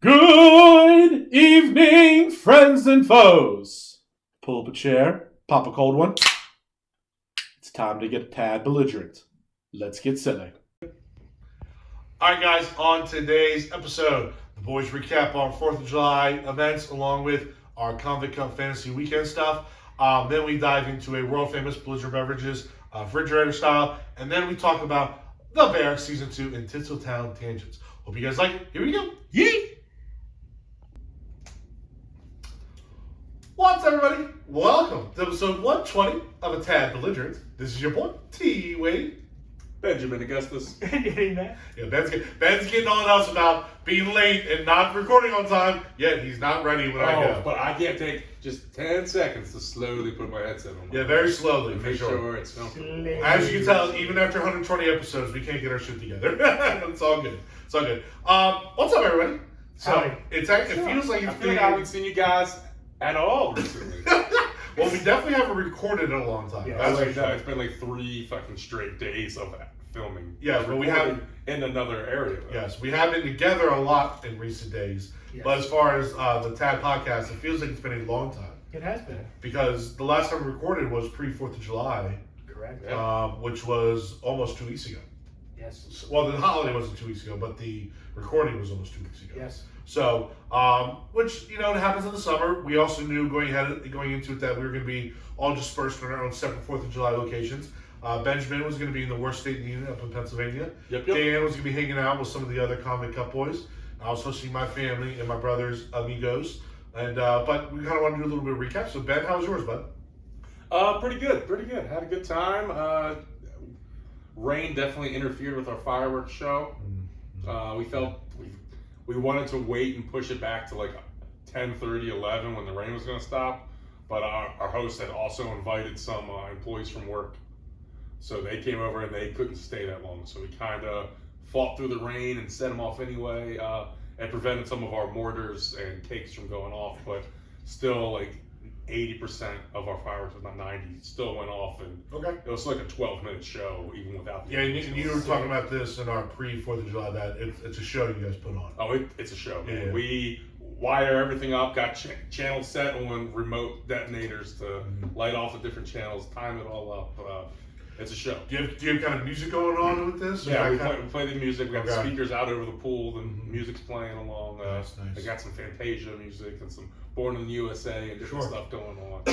Good evening, friends and foes. Pull up a chair, pop a cold one. It's time to get a tad belligerent. Let's get silly. Alright guys, on today's episode, the boys recap our 4th of July events along with our Convict Cup Fantasy Weekend stuff. Then we dive into a world famous belligerent beverages, refrigerator style, and then we talk about The Bear Season 2 in Tinsel Town Tangents. Hope you guys like it. Here we go. Yeet! What's up, everybody? Welcome to episode 120 of A Tad Belligerent. This is your boy, T.Wade. Benjamin Augustus. DannyMatt. Yeah, Ben's getting on us about being late and not recording on time, yet he's not ready when I go. But I can't take just 10 seconds to slowly put my headset on. Yeah, very slowly, Make sure it's comfortable. As you can tell, even after 120 episodes, we can't get our shit together. It's all good. It's all good. What's up, everybody? So, it feels like I feel like I haven't seen you guys at all recently. Well, we definitely haven't recorded in a long time. Yeah, it's been like 3 fucking straight days of filming. Yeah, but we haven't in another area. Though. Yes, we have been together a lot in recent days. Yes. But as far as the TAD podcast, it feels like it's been a long time. It has been. Because the last time we recorded was pre-4th of July. Correct. Which was almost 2 weeks ago. Yes. Well, the holiday wasn't 2 weeks ago, but the recording was almost 2 weeks ago. Yes. So, which, it happens in the summer. We also knew going into it that we were going to be all dispersed in our own separate 4th of July locations. Benjamin was going to be in the worst state in the union up in Pennsylvania. Yep. Dan was going to be hanging out with some of the other Convict Cup boys. I was hosting my family and my brother's amigos. And but we kind of wanted to do a little bit of recap. So, Ben, how was yours, bud? Pretty good. Had a good time. Rain definitely interfered with our fireworks show. We felt we wanted to wait and push it back to like 10:30, 11 when the rain was going to stop. But our host had also invited some employees from work. So they came over and they couldn't stay that long. So we kind of fought through the rain and set them off anyway. And prevented some of our mortars and cakes from going off. But still, like 80% of our fireworks, if not 90, still went off. And it was like a 12-minute show, even without the. Yeah, and you were talking about this in our pre-4th of July, that it's a show you guys put on. Oh, it's a show. Yeah. We wire everything up, got channels set on remote detonators to light off the different channels, time it all up. It's a show. Do you have kind of music going on with this? Yeah, we play the music. We got the Okay. speakers out over the pool. The music's playing along. That's nice. I got some Fantasia music and some Born in the USA and different stuff going on.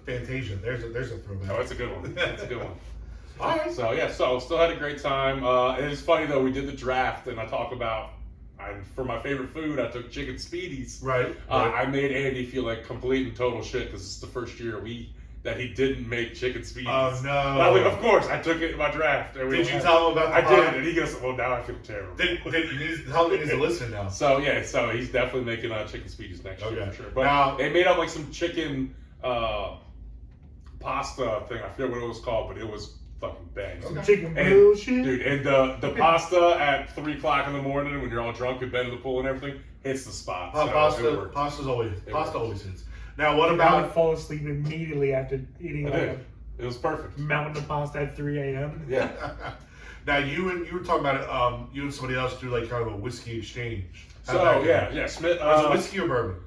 Fantasia. There's a throwback. Oh, that's a good one. That's a good one. All right. So yeah, still had a great time. It is funny though. We did the draft and I talk about. For my favorite food, I took chicken speedies. Right. I made Andy feel like complete and total shit because it's the first year that he didn't make chicken speedies. Oh no! I was like, of course, I took it in my draft. Did you tell him about I the did, and he goes, "Well, now I feel terrible." Tell him he needs to listen now. So he's definitely making chicken speedies next year for sure. But now, they made up like some chicken pasta thing. I forget what it was called, but it was fucking bang. Some chicken bullshit. Dude, and the pasta at 3 o'clock in the morning when you're all drunk and been in the pool and everything hits the spot. Pasta always hits. Now, what I about? would fall asleep immediately after eating It was perfect. a mountain of pasta at 3 a.m. Yeah. Now you were talking about it. You and somebody else do like kind of a whiskey exchange. Smith. Was it whiskey or bourbon?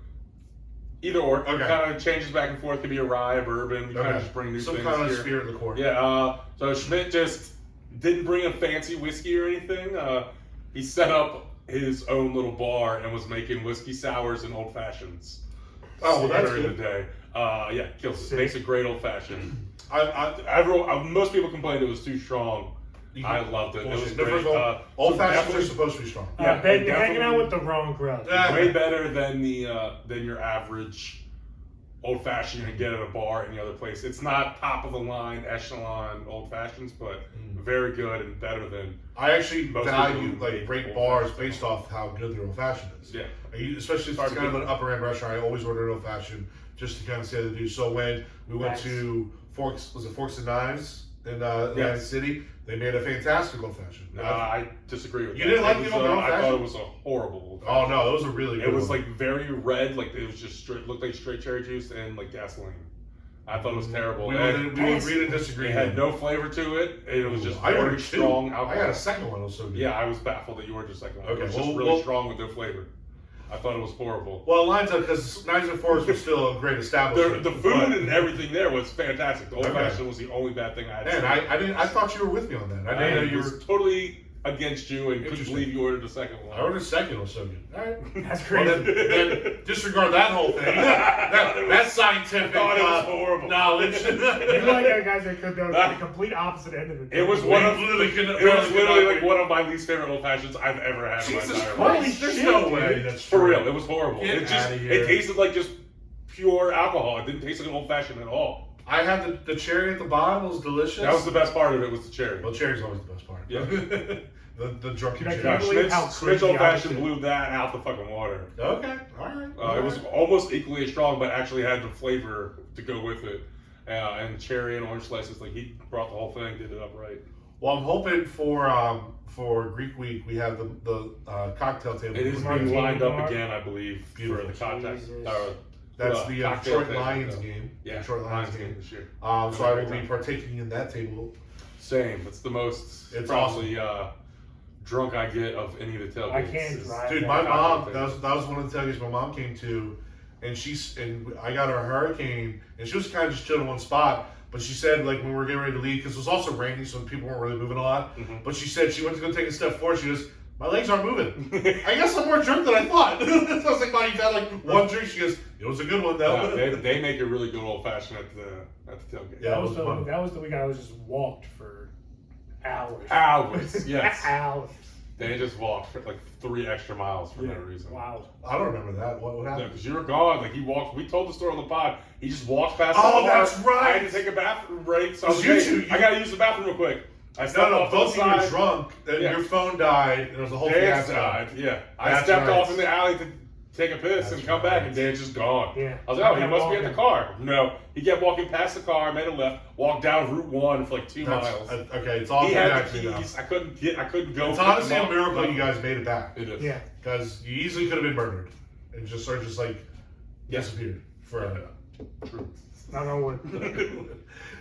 Either or. Okay. It kind of changes back and forth. Could be a rye, a bourbon. We kind of just bring new some things kind of here. spirit liqueur. Yeah. So Schmidt just didn't bring a fancy whiskey or anything. He set up his own little bar and was making whiskey sours and old fashions. Oh, well, that's during good. the day. Kills it. Makes a great old fashioned. Most people complained it was too strong. I loved it. It was great. Old fashions are supposed to be strong. Ben, you're hanging out with the wrong crowd. Way better than your average old fashioned you can get at a bar any other place. It's not top of the line echelon old fashions, but very good and better than. I actually value great bars based off how good their old fashioned is. Yeah. Especially if it's kind of an upper end restaurant, I always order an old fashioned just to kind of see how they do. So when we went to Forks and Knives in Atlantic City, they made a fantastic old fashioned. I disagree with you that. You didn't like the old fashioned? I thought it was a horrible old fashioned. Oh no, it was a really good one. It was one. like very red, like it was just looked like straight cherry juice and like gasoline. I thought it was terrible. We agree to disagree. It had no flavor to it. It was just very strong alcohol. I got a second one. Also good. Yeah, I was baffled that you weren't just second one. Okay, it was just really strong with no flavor. I thought it was horrible. Well, it lines up because Knives and Forks was still a great establishment. The food and everything there was fantastic. The old fashioned was the only bad thing I had. Man, I didn't. I thought you were with me on that. I didn't know you were totally against you and couldn't believe you ordered the second one. I ordered the second one, so good. All right. That's crazy. Well, then disregard that whole thing. That's scientific I thought it was horrible. knowledge. You're like that guys that could go to the complete opposite end of it. It was one of It was literally like one of my least favorite old fashions I've ever had in my Jesus entire Christ, life. there's shit, no dude. way that's For true. real, it was horrible. Get It just outta here. it tasted like just pure alcohol. It didn't taste like an old fashioned at all. I had the cherry at the bottom. It was delicious. That was the best part of it, was the cherry. Well, cherry's always the best part. Yeah. the drunken Dude, I cherry. can't believe how Schmidt's crazy old fashioned opposite. blew that out the fucking water. Okay, all right. It was almost equally as strong, but actually had the flavor to go with it. And cherry and orange slices, like he brought the whole thing, did it up right. Well, I'm hoping for Greek Week we have the cocktail table. It is being Martini lined up bar. again, I believe, for Beautiful. the cocktail. Jesus. That's the cocktail Detroit thing, Lions though. game. Yeah, Detroit Lions game. this year. So I will be partaking in that table. Same. It's the most. It's probably drunk I get of any of the tailgates. I can't is- drive. Dude, that my mom, thing. that was one of the tailgates my mom came to, and I got her a hurricane, and she was kind of just chilling in one spot. But she said, like, when we were getting ready to leave, because it was also raining, so people weren't really moving a lot. Mhm. But she said she went to go take a step forward. She goes, my legs aren't moving. I guess I'm more drunk than I thought. So I was like, Mom, you've had like one drink. She goes, it was a good one, though. Yeah, they make a really good old fashioned at the tailgate. Yeah, That was fun. the week I was just walked for hours. Hours, yes. Hours. They just walked for like 3 extra miles for no Yeah. reason. Wow. I don't remember that. What Yeah, happened? because you were gone. Like he walked. We told the story on the pod. He just walked past. Oh, the bar. that's right. I had to take a bathroom break. So I was Was like, you hey, two- I gotta use the bathroom real quick. I stepped No, off to both the of you were side. drunk, and Yeah. your phone died, and there was a whole Dan's fiasco. died. Yeah, I That's stepped right. off in the alley to take a piss That's and come right. back, and Dan's just gone. Yeah. I was like, oh, he I'm must be at the walking. car. No, he kept walking past the car, made a left, walked down Route 1 for like 2 miles. Okay, it's all He good had actually the now. keys. I couldn't go. It's pick honestly them a up. miracle you guys made it back. It is. Yeah. Because you easily could have been murdered and just disappeared forever. True. Not on wood.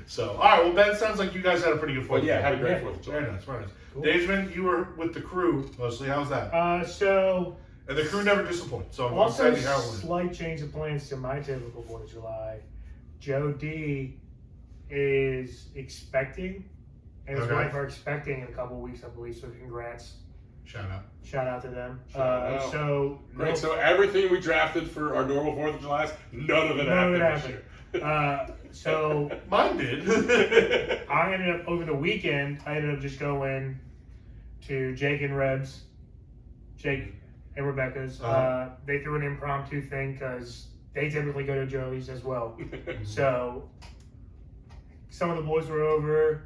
So, all right. Well, Ben, sounds like you guys had a pretty good But Fourth. yeah, had a great Yeah. 4th of July. Very nice, very nice. Cool. Dageman, you were with the crew mostly. How's that? So And the crew never disappoints. So I'm also excited to hear how it went. slight change of plans to my typical 4th of July. Joe D is expecting, and his Okay. wife are expecting in a couple of weeks, I believe. So congrats. Shout out. Shout out to them. Shout out. So Great. So everything we drafted for our normal 4th of July, none of it None of it happened this happened. So Mine did. year. I ended up over the weekend. I ended up just going to Jake and Reb's, Jake and Rebecca's. They threw an impromptu thing because they typically go to Joey's as well. So some of the boys were over.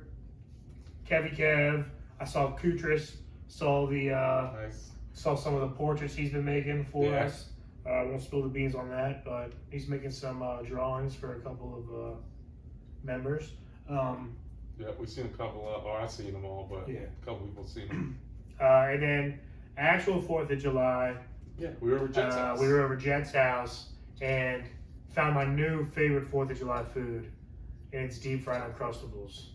Kev. I saw Kutris. Saw the Nice. saw some of the portraits he's been making for Yeah. us. I won't spill the beans on that, but he's making some drawings for a couple of members. Yeah, we've seen a couple of, or I've seen them all, but Yeah. a couple people have seen them. And then actual 4th of July, Yeah, we were over Jet's house. we were over Jet's house and found my new favorite 4th of July food, and it's deep fried Uncrustables.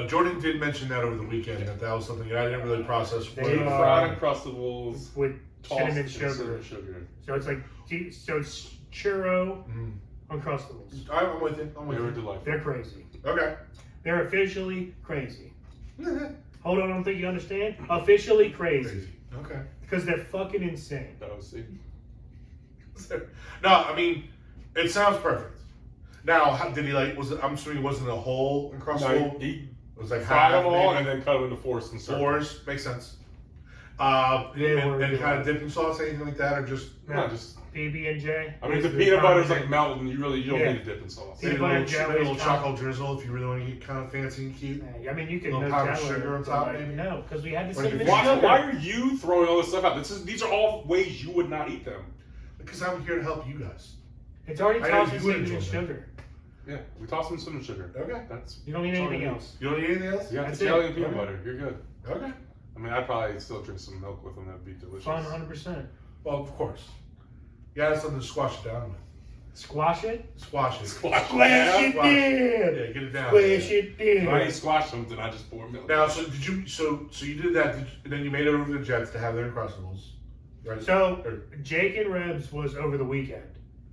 Jordan did mention that over the weekend, that was something I didn't really process. They Deep are- fried Uncrustables, With tossed cinnamon in sugar. cinnamon sugar. So it's like, so it's churro Mm. Uncrustables. All right, I'm with you. I'm They were with you. delightful. They're crazy. Okay. They're officially crazy. Hold on, I don't think you understand. Officially crazy. Crazy. Okay. Because they're fucking insane. That was see. No, I mean, it sounds perfect. Now, how, did he like? Was it? I'm assuming it wasn't a whole Uncrustable. No, he It was like fried half, them all maybe. and then cut them into fours and circles. Fours makes sense. They were And good. kind of dipping sauce, anything like that, or just No, just. PB&J. I mean, is the peanut butter's like common- melting. You don't Yeah. need a dipping sauce. Peanut maybe a butter little, jelly maybe a little is chocolate common. drizzle if you really want to get kind of fancy and cute. Yeah, I mean, you can Little no powdered calorie, sugar on but, top, like, maybe? No, because we had the Or you cinnamon can- sugar. Why are you throwing all this stuff out? These are all ways you would not eat them. Because I'm here to help you guys. It's already I know tossed in you would cinnamon enjoy that. sugar. Yeah, we toss them cinnamon sugar. Okay. That's. You don't need that's all anything we need. else. You don't need anything else? You got That's the jelly it. and peanut Okay. butter. You're good. Okay. I mean, I'd probably still drink some milk with them. That'd be delicious. Fun, 100%. Well, of course. You got something to squash it down with. Squash it. Squash it. Squash Squash it Squash it. in. Yeah, get it down. Squish it If I in. ain't squash something, I just pour milk. Now, so did you? So you did that, and then you made it over to the Jets to have their Uncrustables. Right? So Jake and Rebs was over the weekend,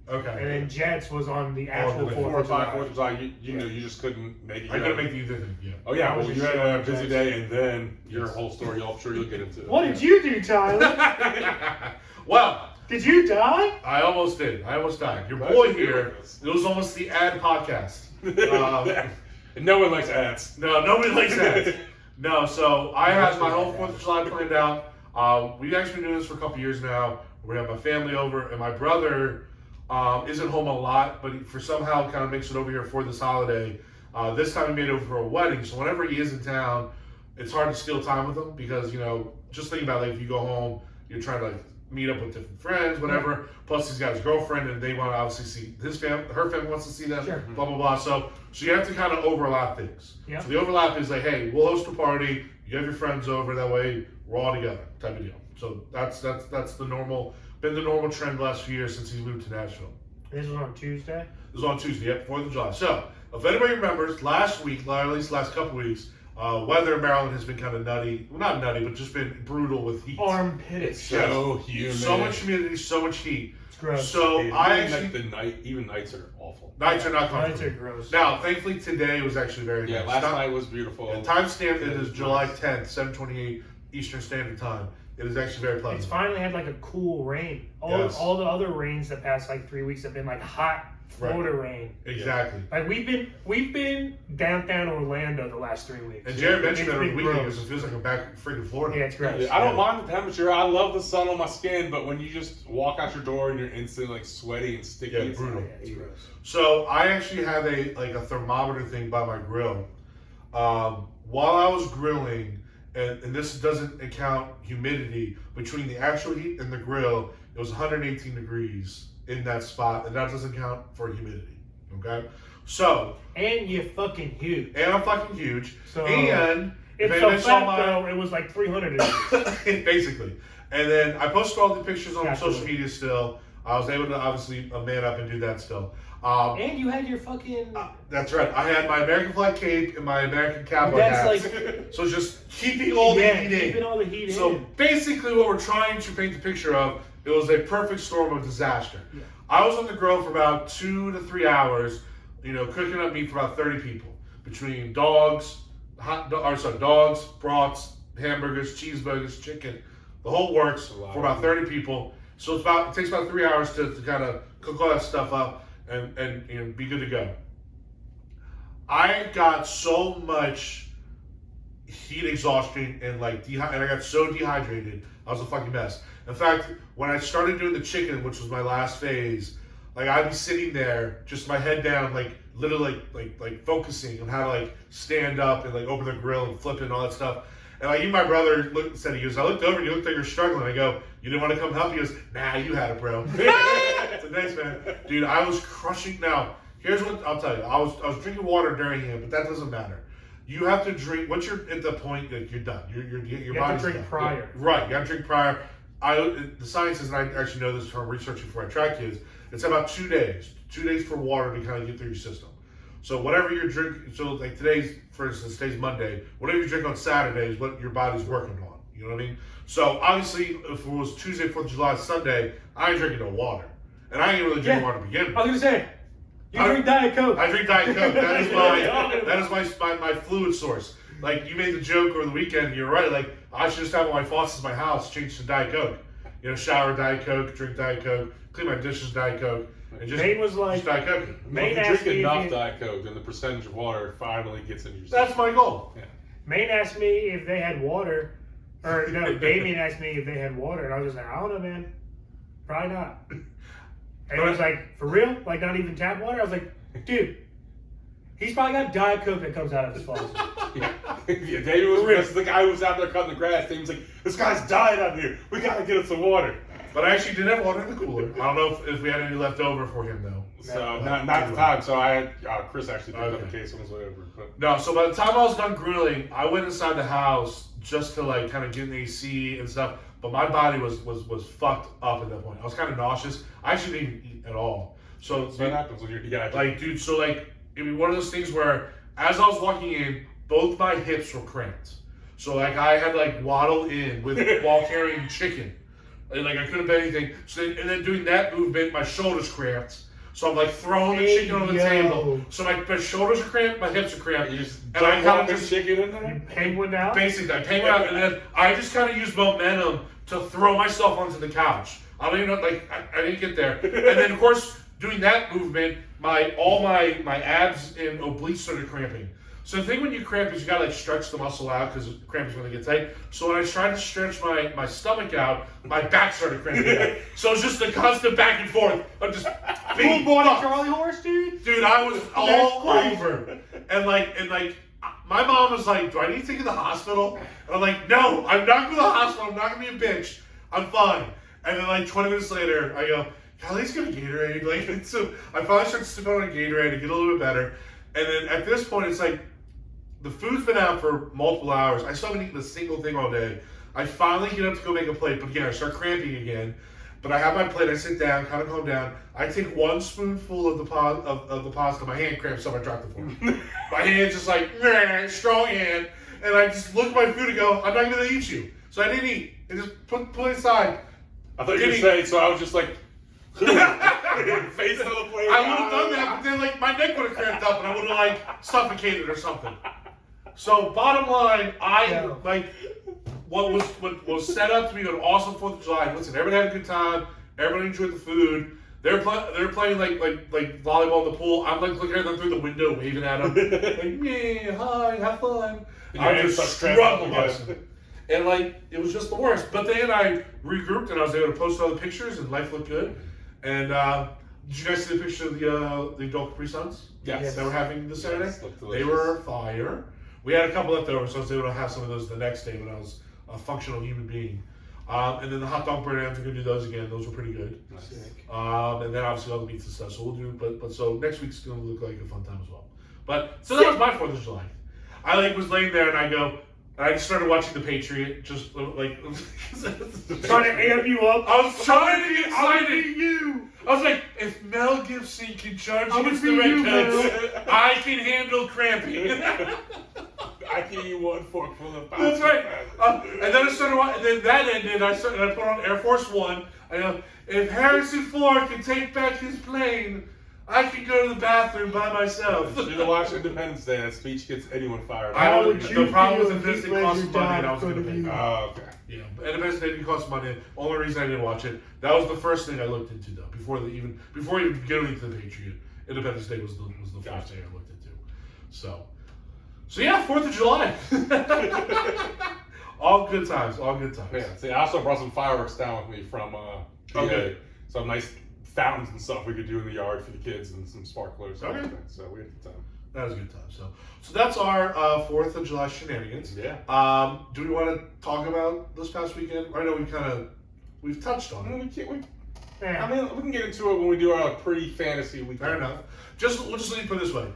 Okay. and then Jets was on the actual the 4th of July. 4th of July, you know, you just couldn't make it. I couldn't make the either thing. Yeah. Oh yeah, I was well, just you had shitting a on busy Jets. day, and then your whole story. I'm sure you'll get into it. What did you do, Tyler? Well, Did you die? I almost did. I almost died. Your That's boy what here, it is. it was almost the ad podcast. And no one likes ads. No, nobody likes that. No, so I had my whole 4th of July planned out. We've actually been doing this for a couple years now. We have my family over, and my brother isn't home a lot, but he, for somehow kind of makes it over here for this holiday. This time he made it over for a wedding, so whenever he is in town, it's hard to steal time with him because, you know, just think about, like, if you go home, you're trying to, like, meet up with different friends, whatever. Plus, he's got his girlfriend, and they want to obviously see his family. Her family wants to see them. Sure. Blah blah blah. So you have to kind of overlap things. Yeah. So the overlap is like, hey, we'll host a party. You have your friends over. That way, we're all together, type of deal. So that's the normal trend the last few years since he moved to Nashville. This was on Tuesday. This was on Tuesday, yep, 4th of July. So if anybody remembers, last week, or at least last couple weeks, weather in Maryland has been kind of nutty. Well, not nutty, but just been brutal with heat. Armpit. It's so humid. So much humidity, so much heat. It's gross. So Even I like actually even nights are awful. nights are not Nights are comfortable. gross. Now, thankfully, today was actually very Yeah, nice. last night was beautiful. And timestamp it is July 10th, 7:28 Eastern Standard Time. It is actually very pleasant. It's finally had like a cool rain. Yes. All the other rains the past like 3 weeks have been like hot Florida rain. Exactly. Like we've been downtown Orlando the last 3 weeks. And Jared mentioned It's that over the been weekend gross. because it feels like I'm back in freaking Florida. Yeah, it's gross. Yeah, I don't mind the temperature. I love the sun on my skin, but when you just walk out your door and you're instantly like sweaty and sticky, Yeah, it's brutal. Yeah, it's gross. So I actually have a thermometer thing by my grill. While I was grilling, and this doesn't account humidity, between the actual heat and the grill, it was 118 degrees in that spot, and that doesn't count for humidity. Okay? So, And you're fucking huge. and I'm fucking huge. So And if if so anybody saw fat though, it was like 300 degrees. basically. And then I posted all the pictures on Absolutely. social media still. I was able to obviously man up and do that still. And you had your fucking. That's right. I had my American flag cape and my American cowboy That's hat. like. So just keeping all the heat in. keeping all the heat So in. basically what we're trying to paint the picture of, it was a perfect storm of disaster. Yeah. I was on the grill for about 2 to 3 hours, you know, cooking up meat for about 30 people. Between dogs, dogs, brats, hamburgers, cheeseburgers, chicken, the whole works for about 30 people. So it takes about 3 hours to kind of cook all that stuff up and you know, be good to go. I got so much heat exhaustion and and I got so dehydrated. I was a fucking mess. In fact, when I started doing the chicken, which was my last phase, like I'd be sitting there, just my head down, like literally like focusing on how to like stand up and like open the grill and flip it and all that stuff. And like even my brother said, he goes, I looked over and you looked like you're struggling. I go, you didn't want to come help? He goes, nah, you had it, bro. I said, thanks, man. Dude, I was crushing. Now, here's what I'll tell you. I was drinking water during it, but that doesn't matter. You have to drink, once you're at the point that you're done, your You body's have to drink done. prior. Right, you got to drink prior. The science is, and I actually know this from researching before I track kids, it's about 2 days. 2 days for water to kind of get through your system. So whatever you're drinking, so like for instance, today's Monday, whatever you drink on Saturday is what your body's working on. You know what I mean? So obviously, if it was Tuesday, 4th of July, Sunday, I ain't drinking no water. And I ain't really drinking water to begin with. I was gonna say, you drink Diet Coke. I drink Diet Coke. That is my fluid source. Like you made the joke over the weekend. You're right. Like I should just have all my faucets in my house changed to Diet Coke. You know, shower Diet Coke, drink Diet Coke, clean my dishes Diet Coke, and just Maine was like, just Diet Coke. Maine If you asked drink me enough if Diet Coke, then the percentage of water finally gets into your system. That's my goal. Maine asked me if they had water, or no, Damien asked me if they had water, and I was just like, I don't know, man, probably not. And he was like, for real? Like not even tap water? I was like, dude, he's probably got Diet Coke that comes out of his faucet. Yeah, David was this is the guy who was out there cutting the grass. David was like, this guy's dying out here. We gotta get him some water. But I actually did have water in the cooler. I don't know if we had any left over for him though. So not the time. So I had Chris actually picked up a case on his way over. But No, so by the time I was done grilling, I went inside the house just to like kind of get an AC and stuff. But my body was fucked up at that point. I was kind of nauseous. I actually didn't eat at all. So what happens when you're dehydrated? like, dude, so like it'd be one of those things where as I was walking in, both my hips were cramped. So like I had like waddled in with while carrying chicken. And, like, I couldn't bend anything. And then doing that movement, my shoulders cramped. So I'm like throwing the chicken on the table. So my shoulders are cramped, my hips are cramped. You just and I kind of just chicken in there? You penguin out? Basically, I penguin out, and then I just kind of used momentum to throw myself onto the couch. I don't even know, like, I didn't get there. And then, of course, doing that movement, all my abs and obliques started cramping. So the thing when you cramp is you gotta like stretch the muscle out because cramp is going to get tight. So when I tried to stretch my stomach out, my back started cramping. So it's just a constant back and forth. I'm just Full body Charlie horse, dude. Dude, I was all over. And like my mom was like, "Do I need to take you to the hospital?" And I'm like, "No, I'm not going to the hospital. I'm not going to be a bitch. I'm fine." And then like 20 minutes later, I go, "Can I at least get a Gatorade?" Like, so I finally started sipping on a Gatorade to get a little bit better. And then at this point, it's like, the food's been out for multiple hours. I still haven't eaten a single thing all day. I finally get up to go make a plate, but again, I start cramping again. But I have my plate, I sit down, kind of calm down. I take one spoonful of the pasta, my hand cramps up, I drop the fork. My hand's just like, strong hand. And I just look at my food and go, I'm not going to eat you. So I didn't eat. I just put it aside. I thought you were saying, so I was just like, face on the plate. I would have done that, but then like my neck would have cramped up and I would have like suffocated or something. So bottom line, like what was set up to be an awesome 4th of July. Listen, everybody had a good time. Everybody enjoyed the food. They're playing like volleyball in the pool. I'm like looking at them through the window, waving at them, like, yeah, hi, have fun. I just struggled. And like it was just the worst. But then I regrouped and I was able to post all the pictures and life looked good. And did you guys see the picture of the adult Capri Suns? Yes. That we're having this Saturday? Yes, they were fire. We had a couple left over, so I was able to have some of those the next day when I was a functional human being. And then the hot dog burn ends, we're gonna do those again. Those were pretty good. Nice. And then obviously all the meats and stuff. So we'll do, but so next week's gonna look like a fun time as well. But so that was my 4th of July. I like was laying there and I just started watching The Patriot, just like Trying to amp you up. I was trying to get excited. I was like, if Mel Gibson can charge against the Redcoats, I can handle cramping. I can eat one forkful of pasta. That's right. And then I started watching, and then that ended. I put on Air Force One. I go, if Harrison Ford can take back his plane, I can go to the bathroom by myself. You should have watched Independence Day. That speech gets anyone fired. The problem with Independence Day cost money, and I was going to pay. Oh, okay. Yeah, Independence Day didn't cost money. Only reason I didn't watch it. That was the first thing I looked into, though. Before even getting into The Patriot, Independence Day was the first thing I looked into. So yeah, 4th of July. All good times. All good times. Yeah. See, I also brought some fireworks down with me from Okay. Some nice fountains and stuff we could do in the yard for the kids and some sparklers and Okay. everything. So we had a good time. That was a good time. So that's our 4th of July shenanigans. Yeah. Do we want to talk about this past weekend? I know we've touched on it. Yeah. I mean, we can get into it when we do our pre-fantasy weekend. Fair enough. We'll just let me put it this way.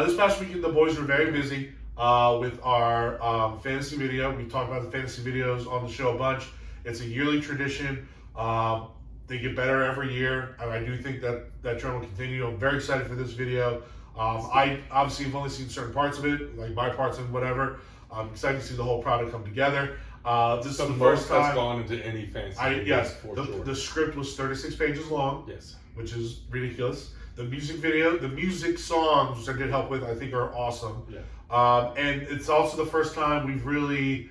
This past weekend, the boys were very busy with our fantasy video. We talked about the fantasy videos on the show a bunch. It's a yearly tradition. They get better every year. I do think that trend will continue. I'm very excited for this video. I obviously have only seen certain parts of it, like my parts and whatever. I'm excited to see the whole product come together. This is the first time that's gone into any fantasy. yes, for sure. the script was 36 pages long. Yes. Which is ridiculous. The music video, the music songs, which I did help with, I think are awesome. Yeah. And it's also the first time we've really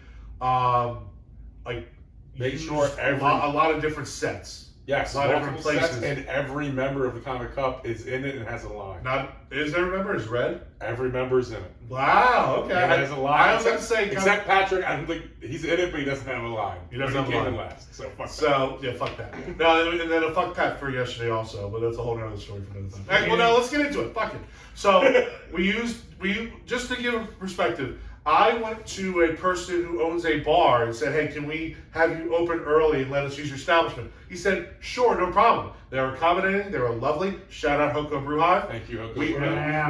Make sure a lot of different sets. Yes, a lot of multiple different sets, places. and every member of the Comic Cup is in it and has a line. Is every member is red? Every member's in it. Wow. Okay. And has a line. I was going to say, except Patrick. I don't think he's in it, but he doesn't have a line. He doesn't have a line. Last, so fuck yeah, fuck that. No, and then a fuck Pat for yesterday also, but that's a whole other story for another time. Hey, well, now let's get into it. Fuck it. So we just to give a perspective. I went to a person who owns a bar and said, hey, can we have you open early and let us use your establishment? He said, sure, no problem. They were accommodating. They were lovely. Shout out Hoko Brew Hive. Thank you, Hoko. We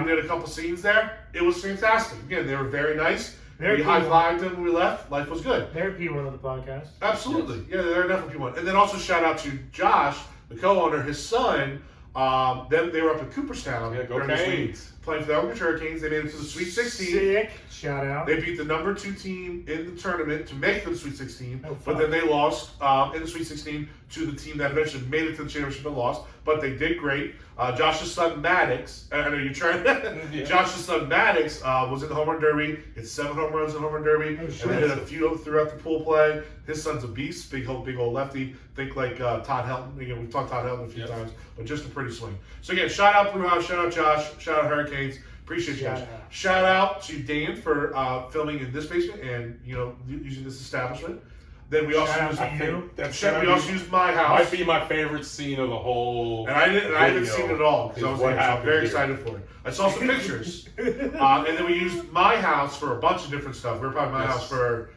did a couple scenes there. It was fantastic. Again, they were very nice. They're we high-fived them when we left. Life was good. They're P1 of the podcast. Absolutely. Yes. Yeah, they're definitely P1. And then also shout out to Josh, the co-owner, his son. They were up in Cooperstown. Yeah, go during this week. Canes. playing for the Elgin Hurricanes. They made it to the Sweet 16. Sick. Shout out. They beat the number 2 team in the tournament to make the Sweet 16, Oh, but then they lost in the Sweet 16 to the team that eventually made it to the championship and lost. But they did great. Josh's son Maddox, I know you're trying. Josh's son Maddox was in the home run derby. Hit 7 home runs in the home run derby, and they hit a few throughout the pool play. His son's a beast, big old lefty. Think like Todd Helton. Again, we've talked Todd Helton a few times, but just a pretty swing. So again, shout out Brewhouse, shout out Josh, shout out Hurricanes. Appreciate you guys. Shout out to Dan for filming in this basement and using this establishment. Then we also used my house. Might be my favorite scene of the whole. And I haven't seen it at all because I was there, so I'm very excited for it. I saw some pictures, and then we used my house for a bunch of different stuff. We were probably my house for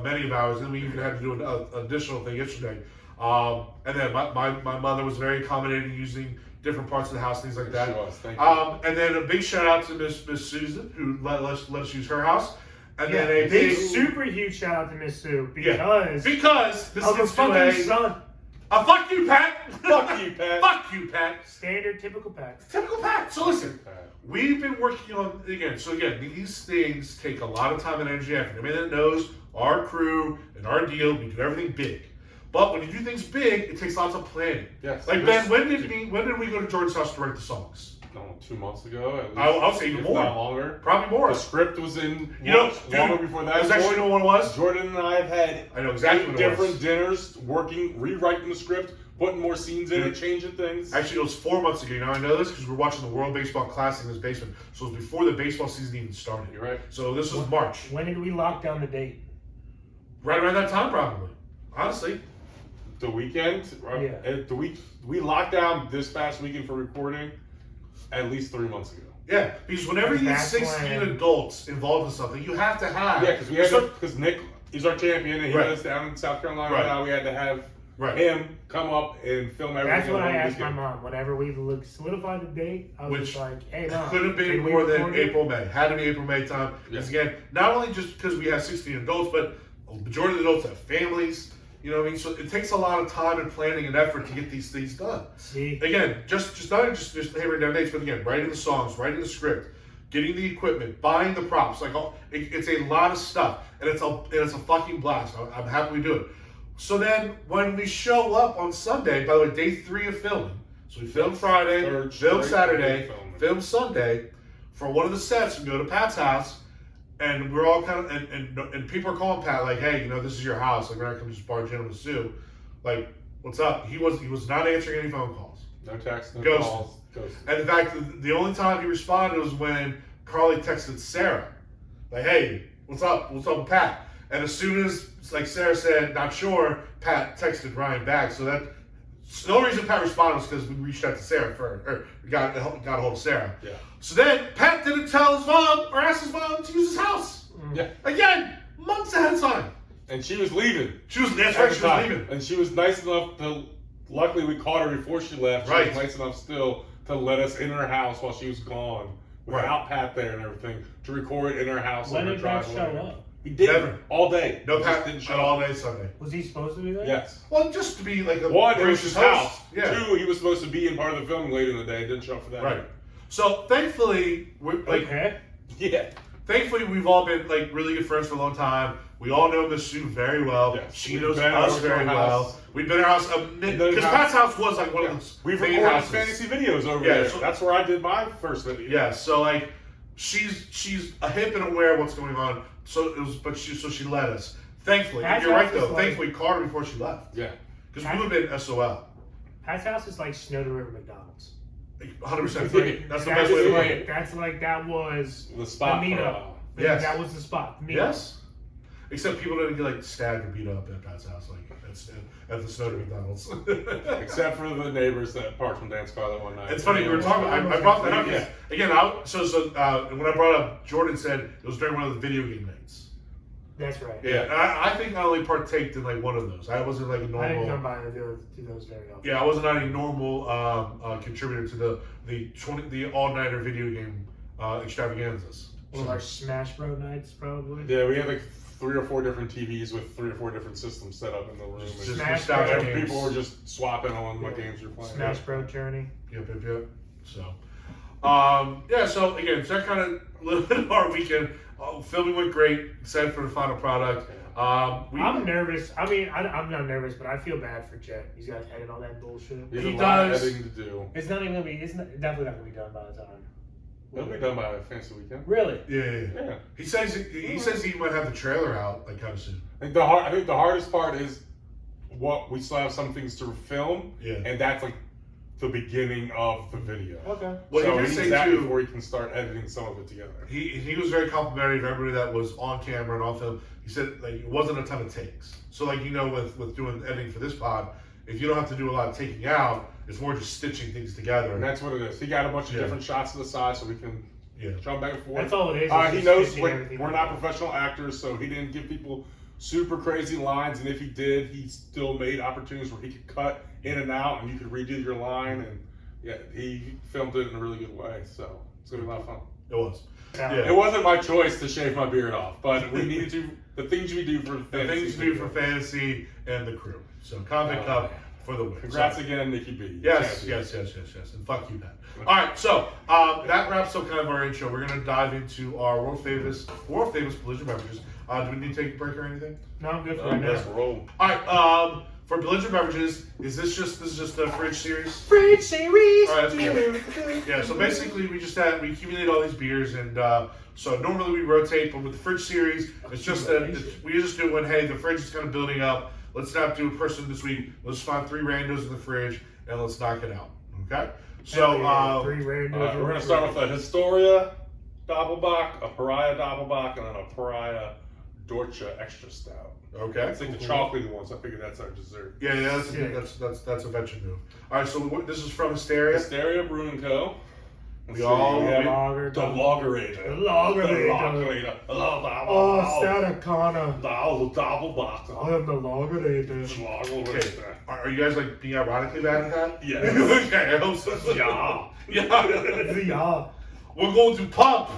many of hours, and then we even had to do an additional thing yesterday. And then my mother was very accommodating, using different parts of the house, things like that. She was. Thank you. And then a big shout out to Miss Susan, who let us use her house. And then a big, super huge shout out to Miss Sue because this of a is fucking son. Fuck you, Pat. Fuck you, Pat. Fuck you, Pat. Standard, typical Pat. Typical Pat. So listen, we've been working on these things take a lot of time and energy and effort. Everybody that knows our crew and our deal, we do everything big. But when you do things big, it takes lots of planning. Yes. Like Ben, when did we go to Jordan's house to write the songs? No, 2 months ago. At least, I'll say even more. Not longer. Probably more. The script was in. Longer before that. It was actually know what it was. Jordan and I have had. I know exactly what it was. Different dinners, working, rewriting the script, putting more scenes in it, changing things. Actually, it was 4 months ago. Now I know this because we're watching the World Baseball Classic in this basement. So it was before the baseball season even started. You're right. So this was March. When did we lock down the date? Right around that time, probably. Honestly. The weekend. We locked down this past weekend for recording at least 3 months ago. Yeah, because whenever you get 16 adults involved in something, you have to have. Yeah, because Nick is our champion and he lives down in South Carolina now. We had to have him come up and film everything. That's what I asked my mom. Whenever we solidied the date, I was like, "Hey, Mom, could have been more than April, May. Had to be April, May time. Because again, not only just because we have 16 adults, but a majority of the adults have families. You know what I mean? So it takes a lot of time and planning and effort to get these things done. See? Again, just not just hammering down dates, but again, writing the songs, writing the script, getting the equipment, buying the props. It's a lot of stuff, and it's a fucking blast. I'm happy we do it. So then, when we show up on Sunday, by the way, day 3 of filming. So we filmed Friday, filmed Saturday, filmed Sunday. For one of the sets, we go to Pat's house. And we're all kind of, and people are calling Pat like, hey, this is your house. Like, we're not going to just barge in with Sue. Like, what's up? He was not answering any phone calls. No text, no calls. Ghosted. And in fact, the only time he responded was when Carly texted Sarah, like, hey, what's up? What's up with Pat? And as soon as Sarah said, not sure, Pat texted Ryan back. So the only reason Pat responded was because we reached out to Sarah first, or got a hold of Sarah. Yeah. So then Pat didn't tell his mom or ask his mom to use his house. Yeah. Again, months ahead of time. And she was leaving. That's right, she was leaving. And she was nice enough to, luckily we caught her before she left. She was nice enough still to let us in her house while she was gone, without Pat there and everything, to record in her house. When did Pat show up? He did. Never. All day. No, Pat didn't show up all day Sunday. Was he supposed to be there? Yes. Well, just to be like a one, it was his house. Yeah. 2, he was supposed to be in part of the filming later in the day. Didn't show up for that. Right. So thankfully, Thankfully, we've all been really good friends for a long time. We all know Miss Sue very well. Yes. She knows us very well. We've been in our house because Pat's house was like one of those. We've recorded fantasy videos over there. So that's where I did my first video. Yeah. So she's a hip and aware of what's going on. So she let us. Thankfully, Pat's you're right though. Thankfully, we caught her before she left. Yeah. Because we would have been SOL. Pat's house is like Snow to River McDonald's. 100%. That's the best way to put it. That's that was the spot. The meetup. Yes. That was the spot. Yes. Except people didn't get stabbed or beat up at Pat's house at the Snow to McDonald's. Except for the neighbors that parked from Dan's car that one night. It's funny, we were talking. I brought that up. Yeah. Again, when I brought up, Jordan said it was during one of the video game nights. That's right. Yeah, and I think I only partaked in one of those. I wasn't a normal. I didn't come by to those very often. Yeah, I wasn't a normal contributor to the all-nighter video game extravaganzas. One of our Smash Bros nights, probably. Yeah, we had 3 or 4 different TVs with 3 or 4 different systems set up in the room. Smash Bros. People were just swapping on what games you're playing. Smash Bros Journey. Yep. So, Yeah, so again, so that kind of a little bit of our weekend. Filming went great. Excited for the final product. I'm nervous. I mean, I'm not nervous, but I feel bad for Jet. He's got to edit all that bullshit. He He has a lot of does. editing to do. It's not even gonna be. It's definitely not gonna be done by the time. It'll be done by Fantasy Weekend. Really? Yeah. He says he might have the trailer out like kind of soon. I think the hardest part is what we still have some things to film, and that's like the beginning of the video. Okay. Well, So he he did needs say that too. before he can start editing some of it together. He was very complimentary of everybody that was on camera and on film. He said like it wasn't a ton of takes. So like with doing editing for this pod, if you don't have to do a lot of taking out, it's more just stitching things together. And that's what it is. He got a bunch of different shots to the side so we can jump back and forth. That's all it is. He knows we're not professional actors, so he didn't give people super crazy lines. And if he did, he still made opportunities where he could cut in and out, and you could redo your line. And he filmed it in a really good way. So it's gonna be a lot of fun. It was. It wasn't my choice to shave my beard off, but we needed to. The things we do for The things we do for fantasy and the crew. So Convict Cup for the win. Congrats again, Nikki B. Yes. And fuck you, Pat. All right, so that wraps up kind of our intro. We're gonna dive into our world famous Belligerent beverages. Do we need to take a break or anything? No, I'm good for right now. Let's roll. All right. For Belligerent beverages, this is just a fridge series? Fridge series. All right, that's cool. Yeah. So basically, we accumulate all these beers, and so normally we rotate, but with the fridge series, it's just we just do it when the fridge is kind of building up. Let's not do a person this week. Let's find 3 randos in the fridge and let's knock it out. Okay. So 3 randos. We're gonna start with a Historia Doppelbock, a Pariah Doppelbock, and then a Pariah Deutsche Extra Stout. Okay. It's like the chocolatey ones. I figured that's our dessert. Yeah, that's a venture move. All right, so this is from Hysteria. Hysteria Brewing Co. We all the Lagerator. Lagerator. Oh, Santa Cana. The Doppelbock. I am the Lagerator. Lagerator. Are you guys like being ironically bad at that? Yeah. Okay, I hope so. Yeah. Yeah. We're going to pump.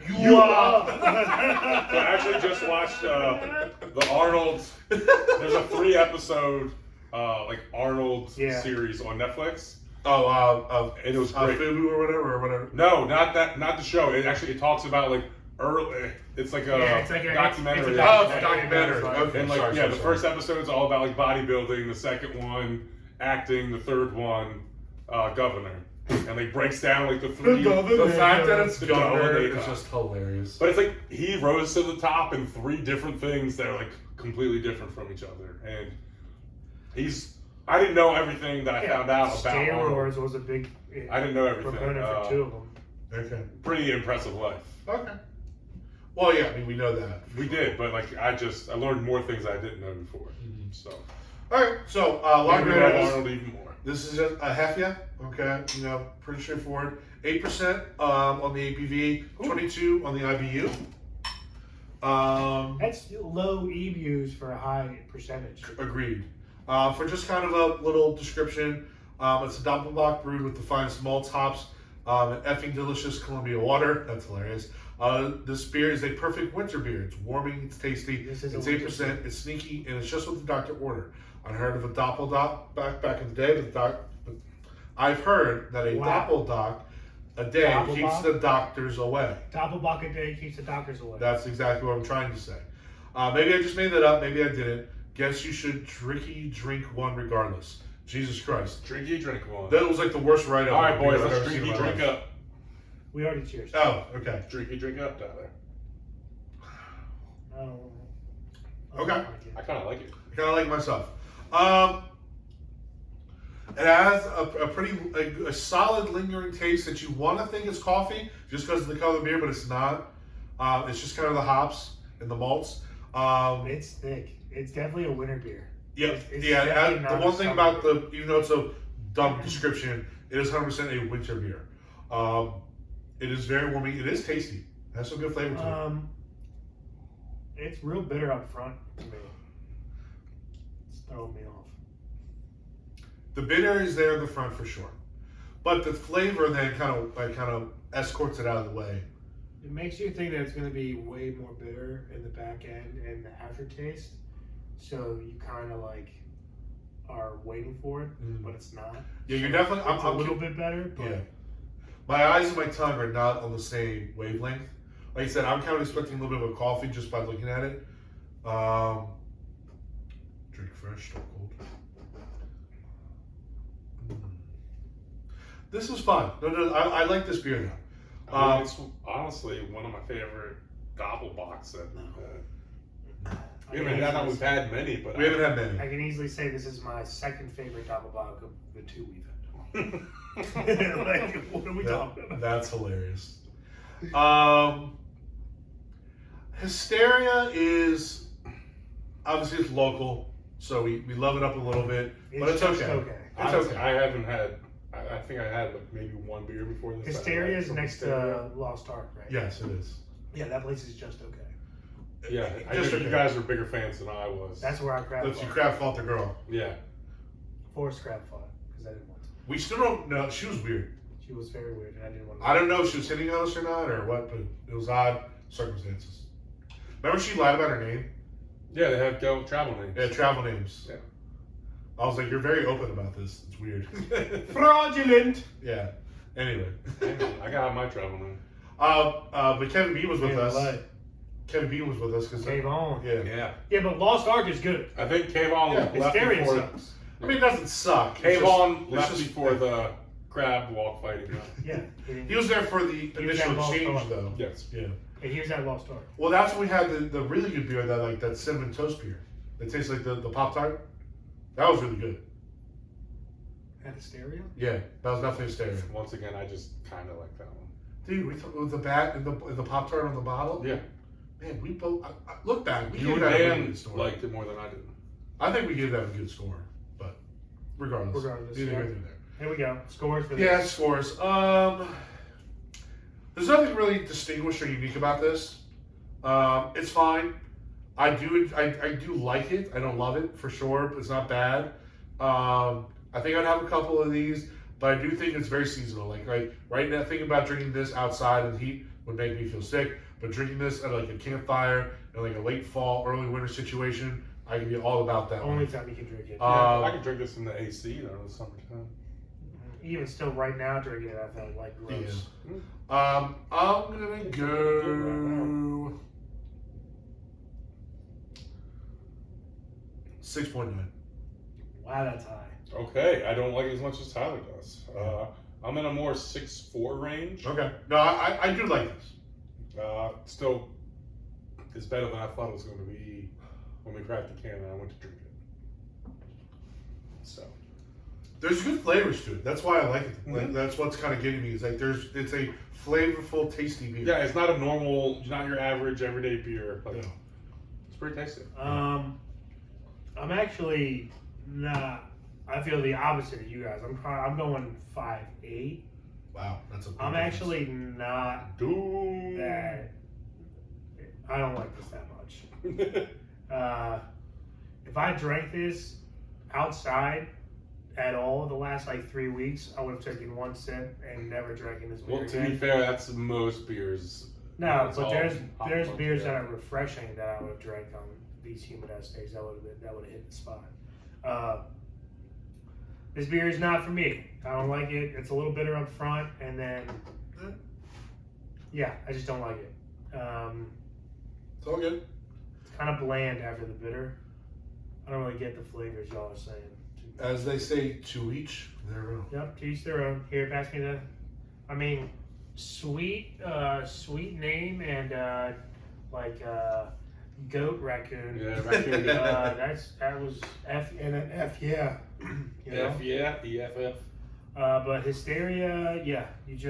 You are. So I actually just watched the Arnold. There's a 3-episode Arnold series on Netflix. And it was great. Fubu or whatever. No, not the show. It talks about early. It's like a documentary. It's a documentary. Okay, and the first episode's all about bodybuilding. The second one, acting. The third one, governor. And breaks down the 3. The fact that it's governor is is just hilarious. But it's he rose to the top in 3 different things that are completely different from each other. And I didn't know everything that I found out about Star Arnold. Wars was a big. I didn't know everything. Proponent for 2 of them. Okay. Pretty impressive life. Okay. Well, yeah, I mean we know that. We did, but I learned more things I didn't know before. Mm-hmm. So. All right, so Arnold even more. This is a Hefia, okay, pretty straightforward. 8% on the ABV, 22 on the IBU. That's low EBUs for a high percentage. Agreed. For just kind of a little description, it's a Doppelbock brewed with the finest malts, hops, and effing delicious Columbia water. That's hilarious. This beer is a perfect winter beer. It's warming, it's tasty, it's 8%, it's sneaky, and it's just what the doctor ordered. I heard of a Doppelbock back in the day. I've heard that a Doppelbock a day keeps the doctors away. Doppelbock a day keeps the doctors away. That's exactly what I'm trying to say. Maybe I just made that up. Maybe I didn't. Guess you should drink one regardless. Jesus Christ. Drink one. That was the worst write-up. All right, boys, let's drink up. We already cheers. Oh, okay. Drink up, Tyler. Okay. I kind of like it. I kind of like it myself. It has a pretty a solid lingering taste that you want to think is coffee just because of the color of the beer, but it's not. It's just kind of the hops and the malts. It's thick. It's definitely a winter beer. Yeah, the one thing about even though it's a dumb description, it is 100% a winter beer. It is very warming. It is tasty. It has some good flavor to it. It's real bitter up front to me. It's throwing me off. The bitter is there in the front for sure, but the flavor then kind of escorts it out of the way. It makes you think that it's going to be way more bitter in the back end and the aftertaste, so you kind of are waiting for it, but it's not. Yeah, you're definitely a little bit better. But yeah, My eyes and my tongue are not on the same wavelength. Like I said, I'm kind of expecting a little bit of a coffee just by looking at it. Drink fresh, start cold. This is fun. No, I like this beer now. I mean, it's honestly one of my favorite Doppelbocks that we haven't had. We've had many, but We haven't had many. I can easily say this is my second favorite Doppelbock of the two we've had. Like, what are we talking about? That's hilarious. Hysteria is obviously it's local, so we love it up a little bit, but it's just okay. okay. It's honestly, okay. I haven't had. I think I had like maybe one beer before this. Hysteria is next to Lost Ark, right? Yes, it is. Yeah, that place is just okay. Yeah, I Just think okay. you guys are bigger fans than I was. That's where I crab That's you fought. crap fault the girl. Yeah. Forced crab fought, because I didn't want to. We still don't know. She was weird. She was very weird, and I didn't want to. I don't know if she was hitting on us or not or what, but it was odd circumstances. Remember she lied about her name? Yeah, they have travel names. Yeah, travel names. Yeah. I was like, you're very open about this. It's weird. Fraudulent! Yeah. Anyway. I got my travel name. But Kevin B was with Yeah, us. right. Kevin B was with us because Cave on. yeah. Yeah. Yeah, but Lost Ark is good. I think Cave On Yeah, left Hysteria before. sucks. I mean, it doesn't suck. Cave It's just- On it's left just- before the crab walk fighting. Yeah. He was there for the He was initial at Lost change, Ark. though. Yes. Yeah. And here's that Lost Ark. Well, that's when we had the really good beer that cinnamon toast beer. That tastes like the Pop Tart. That was really good. At Hysteria? Yeah, that was definitely a stereo. Once again, I just kind of like that one. Dude, we thought with the bat and the Pop Tart on the bottle. Yeah. Man, we both look back. We You gave and that a really Dan good score. liked it more than I did. I think we gave that a good score, but regardless, Regardless, neither yeah. here nor there. Here we go. Scores for this. Yeah, scores. There's nothing really distinguished or unique about this. It's fine. I do like it. I don't love it for sure, but it's not bad. I think I'd have a couple of these, but I do think it's very seasonal. Like right now, thinking about drinking this outside in the heat would make me feel sick. But drinking this at like a campfire in like a late fall, early winter situation, I can be all about that. Only one. time you can drink it. Yeah, I could drink this in the AC though in the summertime. Even still, right now, drinking it, I felt like gross. Yeah. I'm gonna go 6.9. Wow, that's high. Okay, I don't like it as much as Tyler does. I'm in a more 6.4 range. Okay. No, I do like this. Still, it's better than I thought it was going to be when we cracked the can and I went to drink it. So, There's good flavors to it. That's why I like it. Like, that's what's kind of getting me. Is like it's a flavorful, tasty beer. yeah, it's not a normal, not your average everyday beer. Like, No. it's pretty tasty. I'm actually not. I feel the opposite of you guys. I'm going 5.8. Wow, that's a. big I'm difference. actually not Dude. that. I don't like this that much. If I drank this outside at all the last like 3 weeks, I would have taken one sip and never drinking this beer Well, to again. be fair, that's most beers. No, It's but all there's hot beers yeah. that are refreshing that I would have drank on these humid ass days. That would have hit the spot. This beer is not for me. I don't like it. It's a little bitter up front, and then yeah, I just don't like it. It's all good. It's kind of bland after the bitter. I don't really get the flavors y'all are saying. As they say, to each their own. Yep, to each their own. Here, pass me the. I mean, sweet name and goat raccoon. Yeah, raccoon. That was F and an F, yeah. You know? F, yeah, EFF. But Hysteria, yeah, you've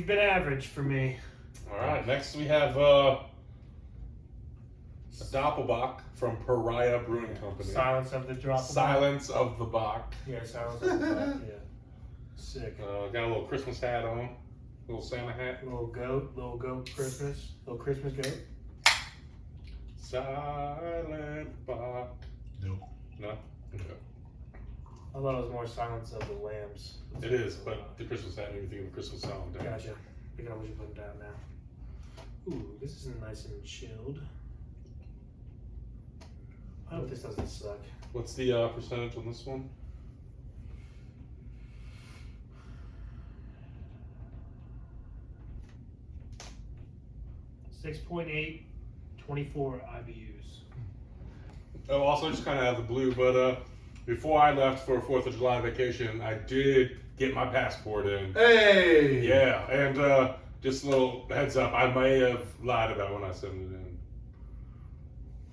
been average for me. All right, next we have a Doppelbock from Pariah Brewing Company. Silence of the drop. Silence of the Bach. Yeah, silence of the drop. Yeah, sick. Got a little Christmas hat on, little Santa hat. Little goat Christmas, little Christmas goat. Silent Bach. Nope. No? Okay. I thought it was more Silence of the Lambs. It is, but the Christmas hat made me think of a Christmas song. Down. Gotcha. Picking up what you're putting down now. Ooh, this is nice and chilled. I hope this doesn't suck. What's the percentage on this one? 6.8, 24 IBUs. Oh, also just kind of out of the blue, but before I left for 4th of July vacation, I did get my passport in. Hey! Yeah, and just a little heads up, I may have lied about when I sent it in.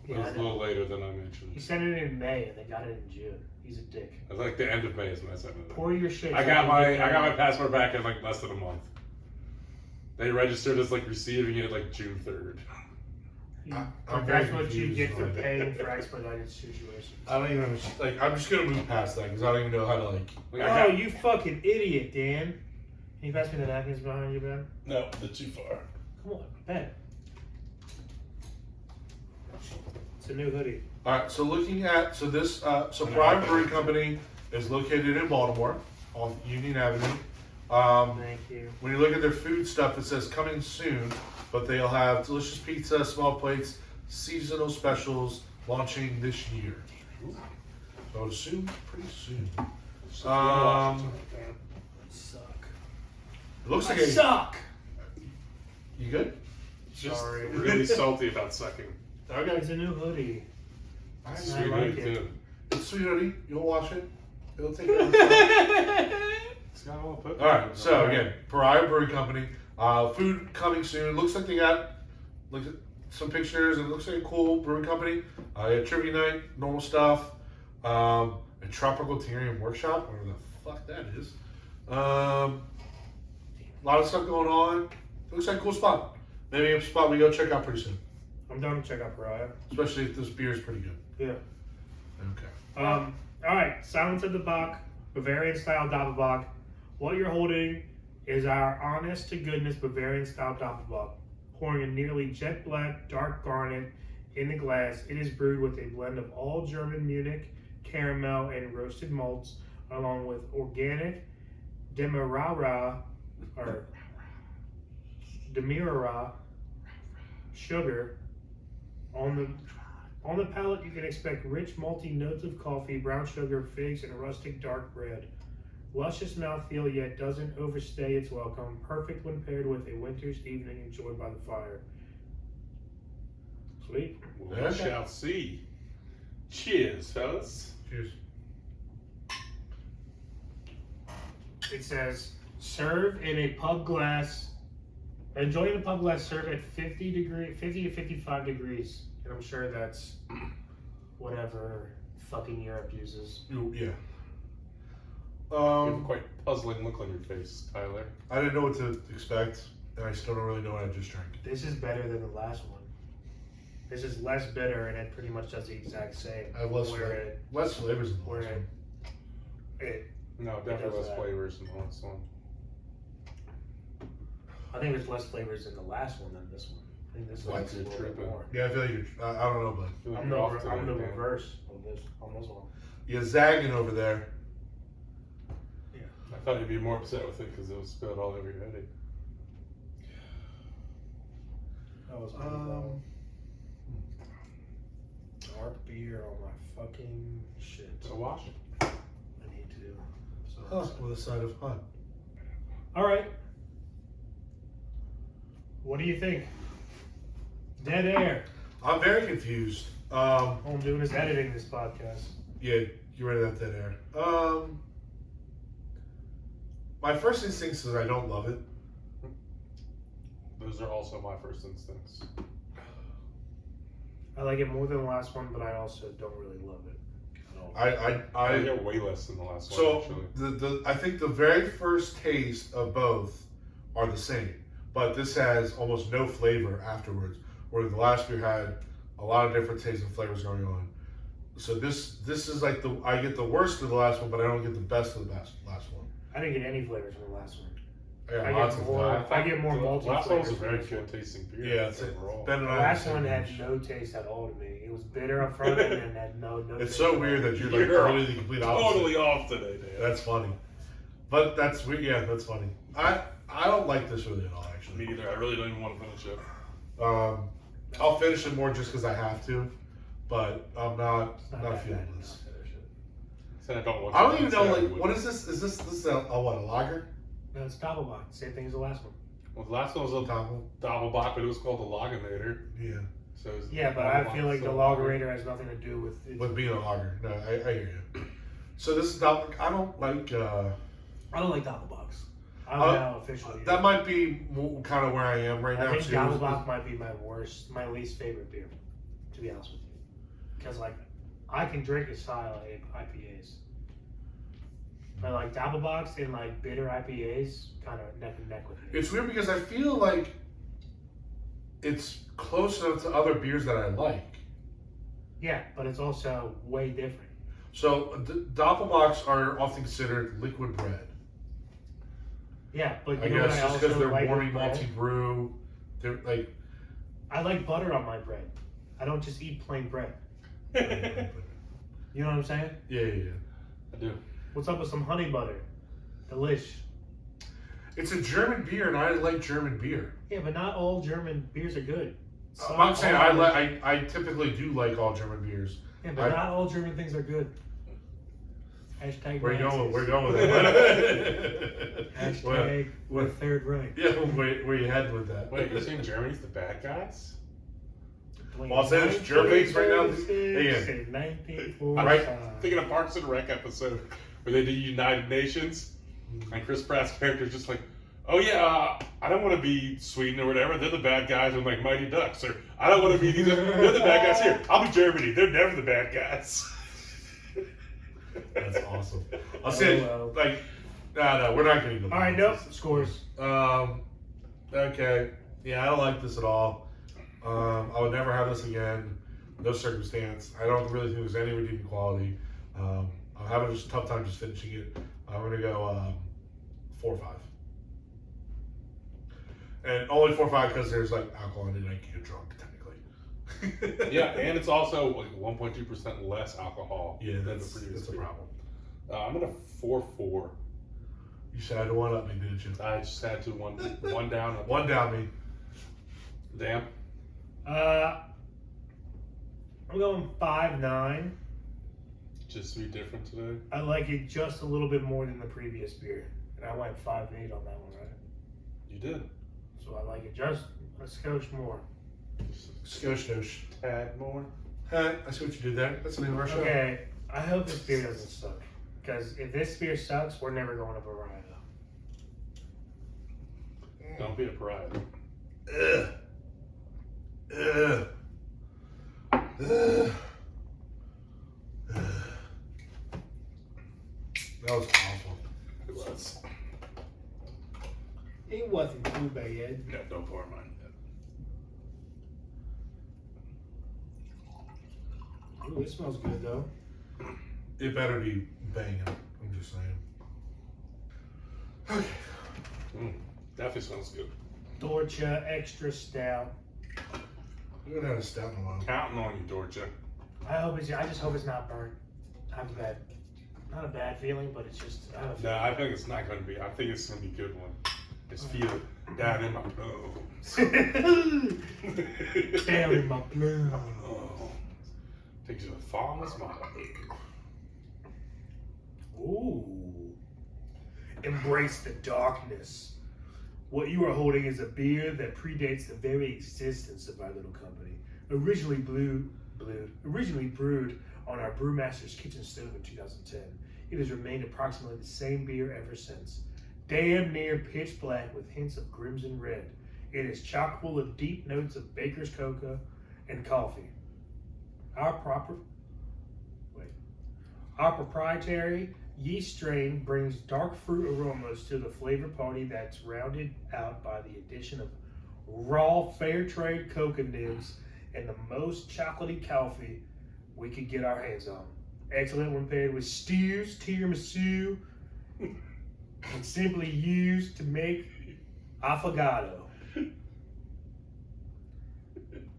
It was a little later than I mentioned. He sent it in May and they got it in June. He's a dick. It was like the end of May is when I sent it in. Pour your shit. I got my passport back in like less than a month. They registered as like receiving it like June 3rd. That's what you get for paying for expedited situations. I don't even like. I'm just gonna move past that because I don't even know how to like. Oh, you fucking idiot, Dan! Can you pass me the napkins behind you, Ben? No, they're too far. Come on, Ben. It's a new hoodie. All right. So looking at this Prime Brewing Company is located in Baltimore on Union Avenue. Thank you. When you look at their food stuff, it says coming soon, but they'll have delicious pizza, small plates, seasonal specials launching this year. So I would assume pretty soon. Suck. It looks like suck. You good? Just Sorry. really salty about sucking. Okay. It's a new hoodie. I Sweet like hoodie, it. too. It's sweet hoodie. You'll wash it. It'll take care of itself. It's got all put. All right. So again, Pariah Brewing Company. Food coming soon. Looks like they got some pictures. It looks like a cool brewing company. Yeah, trivia night, normal stuff. A tropical terrarium workshop, whatever the fuck that is. A lot of stuff going on. It looks like a cool spot. Maybe a spot we go check out pretty soon. I'm down to check out Pariah. Especially if this beer is pretty good. Yeah. Okay. All right. Silence of the Bach, Bavarian style Doppelbock. What you're holding is our honest to goodness Bavarian style Doppelbock, pouring a nearly jet black dark garnet in the glass. It is brewed with a blend of all German Munich caramel and roasted malts, along with organic Demerara sugar. On the palate, you can expect rich malty notes of coffee, brown sugar, figs, and rustic dark bread. Luscious mouthfeel, yet doesn't overstay its welcome. Perfect when paired with a winter's evening enjoyed by the fire. Sweet. We shall see. Cheers, fellas. Cheers. It says, serve in a pub glass. Enjoy in a pub glass, serve at 50 to 55 degrees. And I'm sure that's whatever fucking Europe uses. Yeah. You have a quite puzzling look on your face, Tyler. I didn't know what to expect, and I still don't really know what I just drank. This is better than the last one. This is less bitter, and it pretty much does the exact same. I have less flavors in the last one. No, definitely less flavors in the last one. I think there's less flavors in the last one than this one. I think this one's a little bit more. Yeah, I feel like I don't know, but I'm the reverse on this one. you're zagging over there. I thought you'd be more upset with it because it was spilled all over your hoodie. That was dark beer on my fucking shit. So wash it. I need to. So With a side of hot. all right. What do you think? Dead air. I'm very confused. All I'm doing is editing this podcast. Yeah, you're right about that air. My first instinct is I don't love it. Those are also my first instincts. I like it more than the last one, but I also don't really love it at all. I get way less than the last one. So Actually, I think the very first taste of both are the same, but this has almost no flavor afterwards. Where the last beer had a lot of different tastes and flavors going on. So this is like I get the worst of the last one, but I don't get the best of the last one. I didn't get any flavors from the last one. I get more multi. last one was a very good tasting beer. Yeah, it's overall. Ben and The I last have one the same had issue. no taste at all to me. It was bitter up front and then had no It's taste so at weird all. that you're You're literally the complete opposite. Totally off today, Dan. That's funny. But that's weird. Yeah, that's funny. I don't like this really at all, actually. Me either. I really don't even want to finish it. I'll finish it more just because I have to, but I'm not feeling this. Said I don't want. I don't even know. Like, what is this? Is this a what? A lager? No, it's Doppelbock. Same thing as the last one. Well, the last one was a Doppelbock, but it was called the Lagerator. Yeah. So it was Yeah, but I feel like the lager. Lagerator has nothing to do with it. With being a lager. No, I hear you. So this is not, I don't like, I don't like Doppelbocks. I'm now officially. that might be kind of where I am right now. I think too. Doppelbock might be my least favorite beer, to be honest with you. Because like, I can drink a style of IPAs. But like Doppelbocks and like bitter IPAs, kind of neck and neck with me. It's weird because I feel like it's close enough to other beers that I like. Yeah, but it's also way different. So Doppelbocks are often considered liquid bread. Yeah, but I you know guess what I just because also they're like warmy with bread? malty brew, they're like. I like butter on my bread. I don't just eat plain bread. Yeah, You know what I'm saying? yeah. I do. What's up with some honey butter? Delish. It's a German beer, and I like German beer. Yeah, but not all German beers are good. I'm not saying I typically do like all German beers. Yeah, but not all German things are good. Hashtag We're Nazis. going with that. Hashtag What- we're third right. Yeah, where you heading with that? Wait, you're saying Germany's the bad guys? Well, I'm saying it's Germany's right now. I'm Right. thinking of Parks and Rec episode where they do United Nations, and Chris Pratt's character is just like, oh yeah, I don't want to be Sweden or whatever. They're the bad guys. I'm like Mighty Ducks, or I don't want to be these. They're the bad guys here. I'll be Germany. They're never the bad guys. That's awesome. I'll say like, no, we're not getting the. All right, nope. Scores. Okay. Yeah, I don't like this at all. I would never have this again. No circumstance. I don't really think there's any redeeming quality. I'm having just a tough time just finishing it. I'm gonna go 4 or 5. And only 4 or 5 because there's like alcohol in it and I can get drunk technically. Yeah, and it's also like 1.2% less alcohol. Yeah, than that's the previous a beer. problem. I'm gonna 4-4. You said to one up me, didn't you? I just had to one down. One down me. Damn. I'm going 5.9. Just to be different today. I like it just a little bit more than the previous beer, and I went 5.8 on that one, right? You did. So I like it just a skosh more. Skosh. Tad more. I see what you did there. That's the name of our show. Okay, I hope this beer doesn't suck. Because if this beer sucks, we're never going to Variety. Don't be a pariah. Ugh. Ugh. Ugh. Ugh. That was awful. It was. It wasn't too bad. No, don't pour mine yet. Ooh, it smells good though. It better be banging. I'm just saying. Okay. Definitely smells good. Dorcha extra stout. We haven't had a stout in a while. Counting on you, Dorcha. I just hope it's not burnt. I have not a bad feeling, but it's just. No, I think it's not going to be. I think it's going to be a good one. Just feel it down in my bones. Down in my blood. Oh. Takes you a fondness, my heart. Ooh. Embrace the darkness. What you are holding is a beer that predates the very existence of our little company. Originally brewed on our brewmaster's kitchen stove in 2010. It has remained approximately the same beer ever since. Damn near pitch black with hints of crimson red. It is chock full of deep notes of baker's cocoa and coffee. Our proprietary yeast strain brings dark fruit aromas to the flavor party that's rounded out by the addition of raw fair trade cocoa nibs and the most chocolatey coffee we could get our hands on. Excellent when paired with stews, tiramisu, and simply used to make affogato.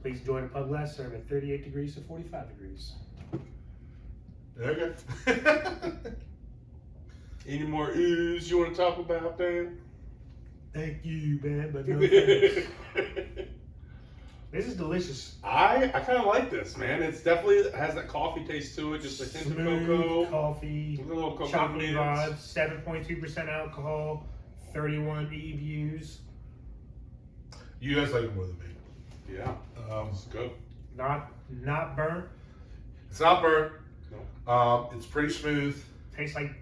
Please enjoy the pub glass served at 38 degrees to 45 degrees. Okay. Any more ooze you want to talk about, Dan? Thank you, man, but no thanks. This is delicious. I kind of like this, man. It's definitely has that coffee taste to it, just a hint of Smooth cocoa. coffee, A little cocoa chocolate nibs. vibes, 7.2% alcohol, 31 EBUs. You guys like it more than me. Yeah. It's good. Not burnt. It's not burnt. No. It's pretty smooth. Tastes like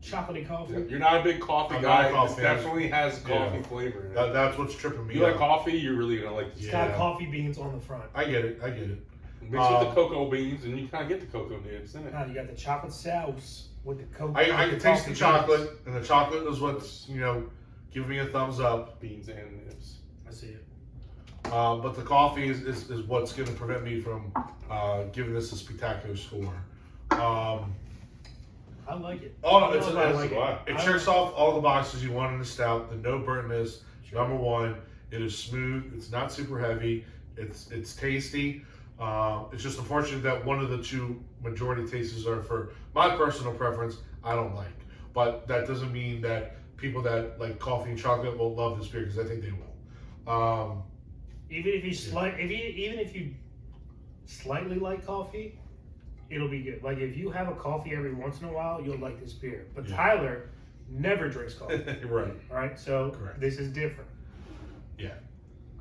chocolatey coffee. Yeah. You're not a big coffee I'm guy. not a coffee It fan. definitely has coffee Yeah. flavor in it. That's what's tripping me You like out. coffee, you're really gonna like this. It's Yeah. got coffee beans on the front. I get it. Mix with the cocoa beans, and you kind of get the cocoa nibs in it. Now you got the chocolate sauce with the cocoa. I can taste the coffee chocolate, beans. and the chocolate is what's, giving me a thumbs up. Beans and nibs. I see it. But the coffee is what's going to prevent me from giving this a spectacular score. I like it. Oh, I it's don't a know if I nice like one. It checks off all the boxes you want in a stout. The no burntness, number one. It is smooth. It's not super heavy. It's tasty. It's just unfortunate that one of the two majority tastes are, for my personal preference, I don't like. But that doesn't mean that people that like coffee and chocolate will love this beer, because I think they will. Even if you slightly like coffee, it'll be good. Like if you have a coffee every once in a while, you'll like this beer. But Yeah. Tyler never drinks coffee. Right. All right, so Correct. this is different. Yeah.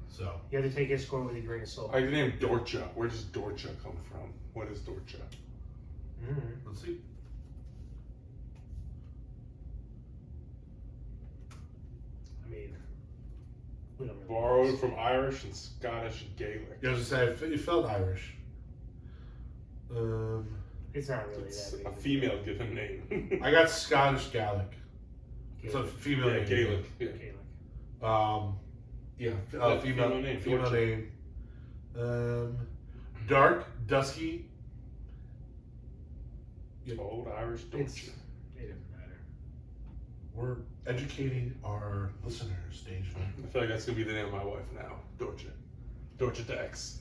So. You have to take his score with a grain of salt. I like the name Dorcha. Where does Dorcha come from? What is Dorcha? Let's see. I mean, we don't really Borrowed from Irish and Scottish Gaelic. Yeah, I was gonna say, it felt Irish. It's not really It's that big. a female given name. I got Scottish Gaelic. It's a female Yeah, name. Gaelic. Yeah. Okay, Yeah, Yeah, female female name, Female Dorcha. name. Dark, dusky. Old Irish like, it's, Dorcha. it doesn't matter. We're educating our listeners, Dave. I feel like that's gonna be the name of my wife now. Dorcha. Dorcha Dex.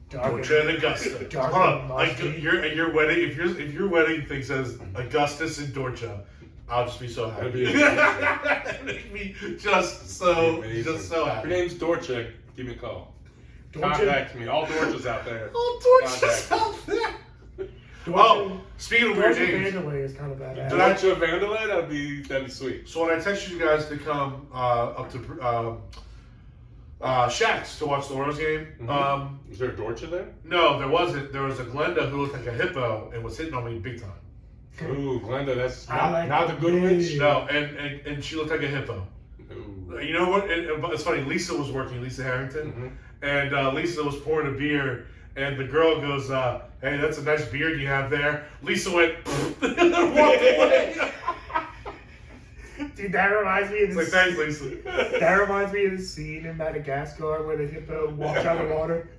Dorcha and Augusta. Dark Hold and on, like musty. your wedding. If your wedding thing says Augustus and Dorcha, I'll just be so happy. That'd Make me just so Amazing. just so If happy. your name's Dorcha, give me a call. Dorcha- Contact me. All Dorchas out there. Oh, Dorcha's Contact. out there. Dorcha, Oh, speaking of weird Dorcha names. Vanderlei is kind of badass. Did I- Dorcha Vanderlei? That'd be sweet. So when I texted you guys to come up to Shaq's to watch the Orioles game, Mhm. Is there a Dorcha there? no, there wasn't. There was a Glenda who looked like a hippo and was hitting on me big time. Ooh, Glenda, that's I like not the good big. witch. No, and she looked like a hippo. Ooh. You know what? It's funny. Lisa was working, Lisa Harrington, and Lisa was pouring a beer, and the girl goes, "Hey, that's a nice beard you have there." Lisa went and walked away. Dude, that reminds me of It's like, this. thanks, Lisa. That reminds me of the scene in Madagascar where the hippo walks out of the water.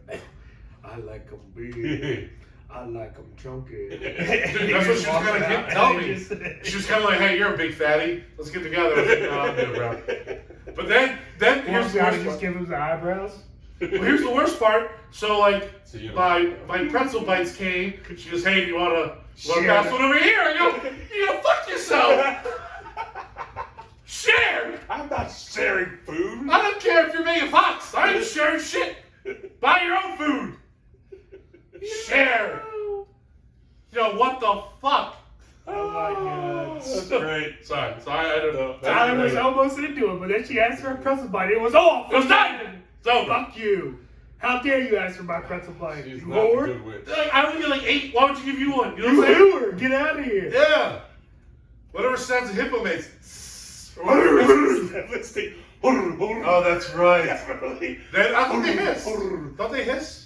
I like them big. I like them chunky. That's what she was kind of telling me. She was kind of like, "Hey, you're a big fatty. Let's get together." I was like, "No, I'm good, bro." But then here's the worst just part. give him the eyebrows. Well, here's the worst part. So like, So you know- my pretzel bites came. She goes, "Hey, you wanna Share. pass one over here?" I go, "You gotta fuck yourself." Share. I'm not sharing food. I don't care if you're Megan Fox. I ain't sharing shit. Buy your own food. Share. What the fuck? Oh my god. That's great. Sorry, I don't know. Tyler was almost into it, but then she asked for a pretzel bite. It was off. It was done. It's over. Fuck you. How dare you ask for my pretzel bite? She's You not the whore. good witch. I only get like 8. Why would you give you one? You know You what I'm saying? whore. Get out of here. Yeah. Whatever sounds a hippo makes. Oh, that's right. I thought they hiss. Don't they hiss?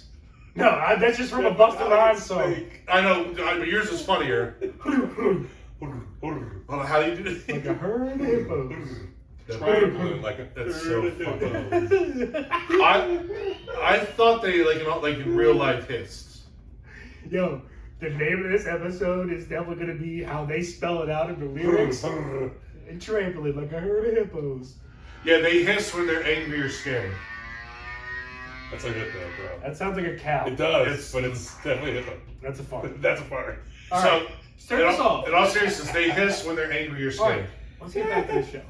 No, that's just from a Busta Rhymes song. I know, but yours is funnier. Well, how do you do Like it? a herd of hippos. Triangling like a. That's so fucking. I thought they like in real life hissed. Yo, the name of this episode is definitely going to be how they spell it out in the lyrics. And trampling like a herd of hippos. Yeah, they hiss when they're angry or scared. That's a hit though, bro. That sounds like a cow. It does, but it's definitely a hit. That's a fart. That's a fart. All So, right, start us off. in all seriousness, they hiss when they're angry or All right, scared. let's get back to the show.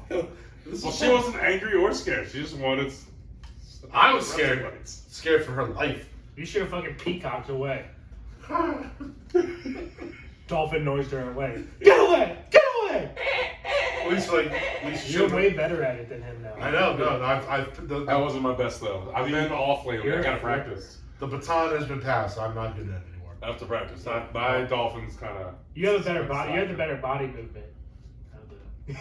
Well, she wasn't angry or scared. She just wanted. I was scared. Scared for her life. You should have fucking peacocked away. Dolphin noise during away. Get away! Get away! You're way better at it than him now. I know. No, That wasn't my best though. I've been off lately. I gotta practice. The baton has been passed. I'm not good at it anymore. I have to practice. My dolphins kind of. You have a better body. You have the better body movement. It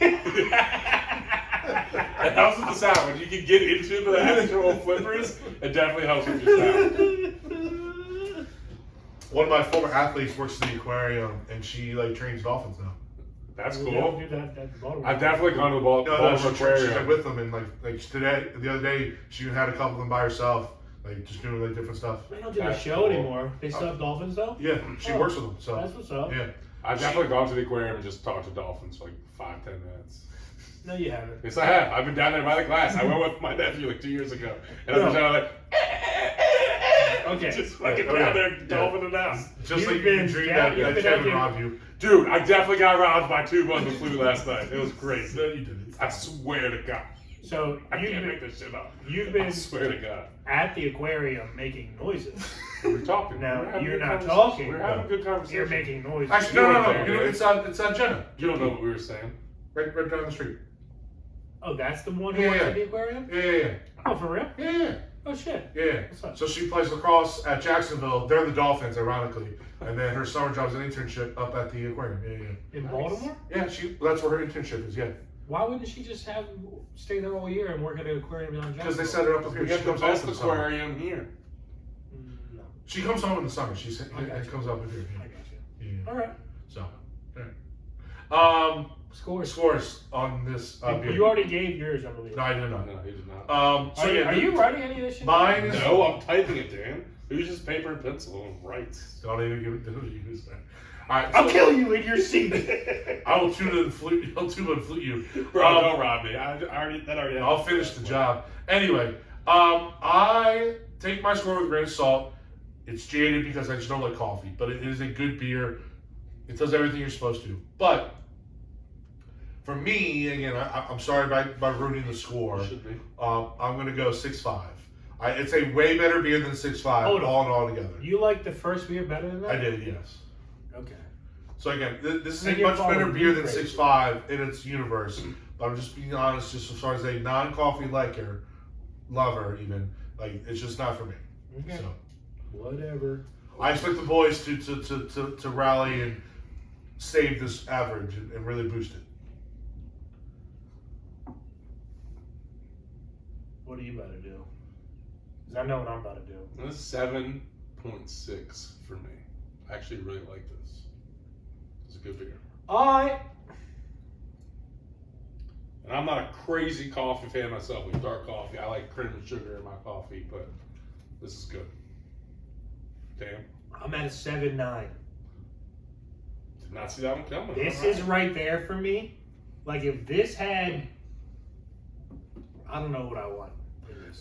helps with the sound. When you can get into the actual flippers, it definitely helps with your sound. One of my former athletes works in the aquarium, and she trains dolphins now. That's cool. I've definitely gone to the Baltimore She's Aquarium with them, and the other day, she even had a couple of them by herself, just doing different stuff. They don't do the show anymore. They still have dolphins though. Yeah, she works with them. So that's what's up. Yeah, I've definitely gone to the aquarium and just talked to dolphins for 5-10 minutes. No, you haven't. Yes, I have. I've been down there by the glass. I went with my nephew 2 years ago, and I've been down there okay, just fucking down there dolphin it out. Just like you dreamed that Kevin robbed you. Dude, I definitely got robbed by 2 bugs of flu last night. It was great. No, you didn't. I swear to God. So I can't make this shit up. You've been I swear to God. at the aquarium making noises. We're talking. Now you're not talking. We're having a good conversation. You're making noises. Actually, no. You know, it's on Jenna. You don't know what we were saying. Right down the street. Oh, that's the one who works at the aquarium? Yeah. Oh, for real? Yeah. Oh, shit. Yeah. What's up? So she plays lacrosse at Jacksonville. They're the Dolphins, ironically. And then her summer job's an internship up at the aquarium. Yeah. In Baltimore? Yeah, that's where her internship is. Yeah. Why wouldn't she just stay there all year and work at an aquarium down Because they set her up here. We have the best aquarium here. No. She comes home in the summer. She comes up here. I got you. Yeah. All right. So, yeah. Scores on this. Beer. You already gave yours, I believe. No, I did not. No, he did not. Are you writing any of this shit? Mine is. No, I'm typing it, Dan. Who's just paper and pencil and writes? Don't even give it to you. All right, I'll kill you in your seat. I will tune and flute. I'll tune and flute you. Bro, don't rob me. I'll finish the job. Anyway, I take my score with a grain of salt. It's jaded because I just don't like coffee, but it is a good beer. It does everything you're supposed to. But for me, again, I'm sorry by ruining the score. Should be. I'm going to go 6.5. It's a way better beer than 6.5 all in all together. You like the first beer better than that? I did, yes. Okay. So again, this is a much better beer than 6.5 in its universe. But I'm just being honest, just as far as a non-coffee lover even, it's just not for me. Okay. So whatever. I expect the boys to rally and save this average and really boost it. What are you about to do? Because I know what I'm about to do. This is 7.6 for me. I actually really like this. It's a good beer. Alright. And I'm not a crazy coffee fan myself with dark coffee. I like cream and sugar in my coffee, but this is good. Damn. I'm at a 7.9. Did not see that one coming. This is right there for me. If this had, I don't know what I want.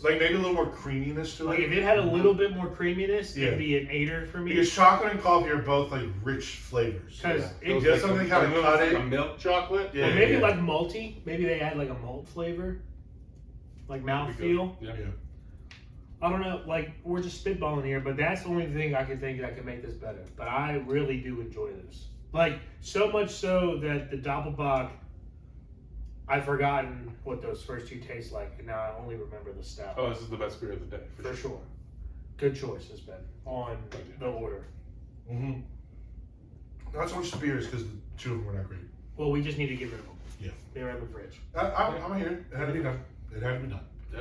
Maybe a little more creaminess to it. If it had a little bit more creaminess, Yeah. it'd be an 8er for me. Because chocolate and coffee are both rich flavors. Because it does something kind of cut it. A milk chocolate. Yeah, or maybe malty. Maybe they add a malt flavor, mouthfeel. Yeah. I don't know. We're just spitballing here, but that's the only thing I can think that can make this better. But I really do enjoy this. So much so that the Doppelbock, I've forgotten what those first two taste like, and now I only remember the stout. Oh, this is the best beer of the day. For sure. Good choices, Ben, on the order. Mm-hmm. Not so much the beers because the two of them were not great. Well, we just need to get rid of them. Yeah. They're in the fridge. I'm here. It had to be done. Yeah.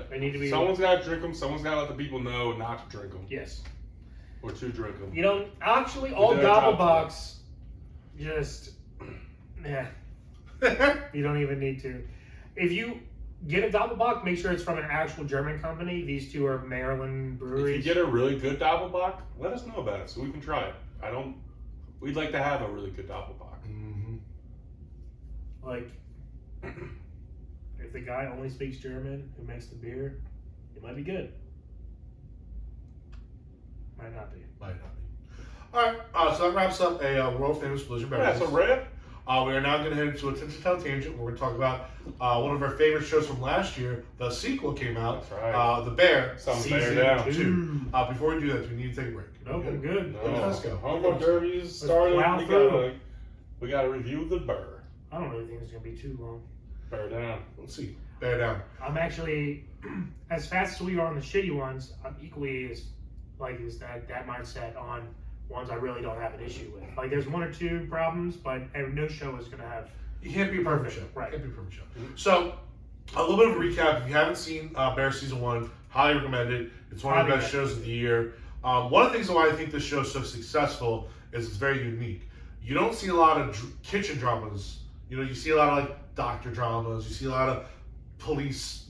They need to be. Someone's got to drink them. Someone's got to let the people know not to drink them. Yes. Or to drink them. Actually, all Doppelbocks just, you don't even need to. If you get a Doppelbock, make sure it's from an actual German company. These two are Maryland breweries. If you get a really good Doppelbock, let us know about it so we can try it. We'd like to have a really good Doppelbock. Mm-hmm. If the guy only speaks German who makes the beer, it might be good. Might not be. Alright, so that wraps up a world famous Belligerent Bev. That's a wrap. We are now going to head into a Tinsel Town Tangent where we're going to talk about one of our favorite shows from last year. The sequel came out. That's right. The Bear. Season down. 2. Before we do that, we need to take a break. Nope, I'm good. Let's go. Home Run Derby is started. We got to review the Burr. I don't really think it's gonna be too long. Bear down. Let's see. Bear down. I'm actually, as fast as we are on the shitty ones, I'm equally as that mindset on ones I really don't have an issue with. Like there's one or two problems, but no show is gonna have. You can't be a perfect show. Right. Can't be a perfect show. So, a little bit of a recap. If you haven't seen Bear Season 1, highly recommend it. It's one of the best shows of the year. One of the things why I think this show is so successful is it's very unique. You don't see a lot of kitchen dramas. You see a lot of like doctor dramas. You see a lot of police,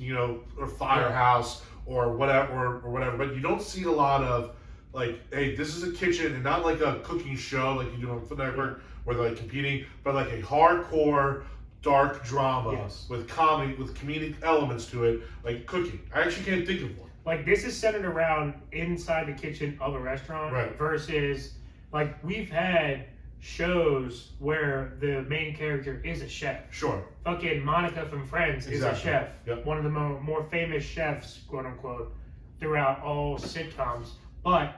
or firehouse or whatever, or whatever. But you don't see a lot of like, hey, this is a kitchen, and not like a cooking show like you do on Food Network where they're like competing, but like a hardcore dark drama with comedic elements to it, like cooking. I actually can't think of one. Like this is centered around inside the kitchen of a restaurant versus like we've had shows where the main character is a chef. Sure. Fucking Monica from Friends is a chef. Yep. One of the more famous chefs, quote unquote, throughout all sitcoms. But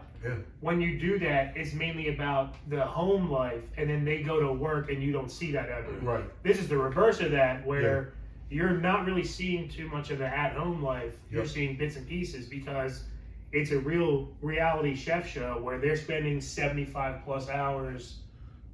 when you do that, it's mainly about the home life, and then they go to work, and you don't see that ever. Right. This is the reverse of that, where you're not really seeing too much of the at-home life. You're seeing bits and pieces because it's a real reality chef show where they're spending 75 plus hours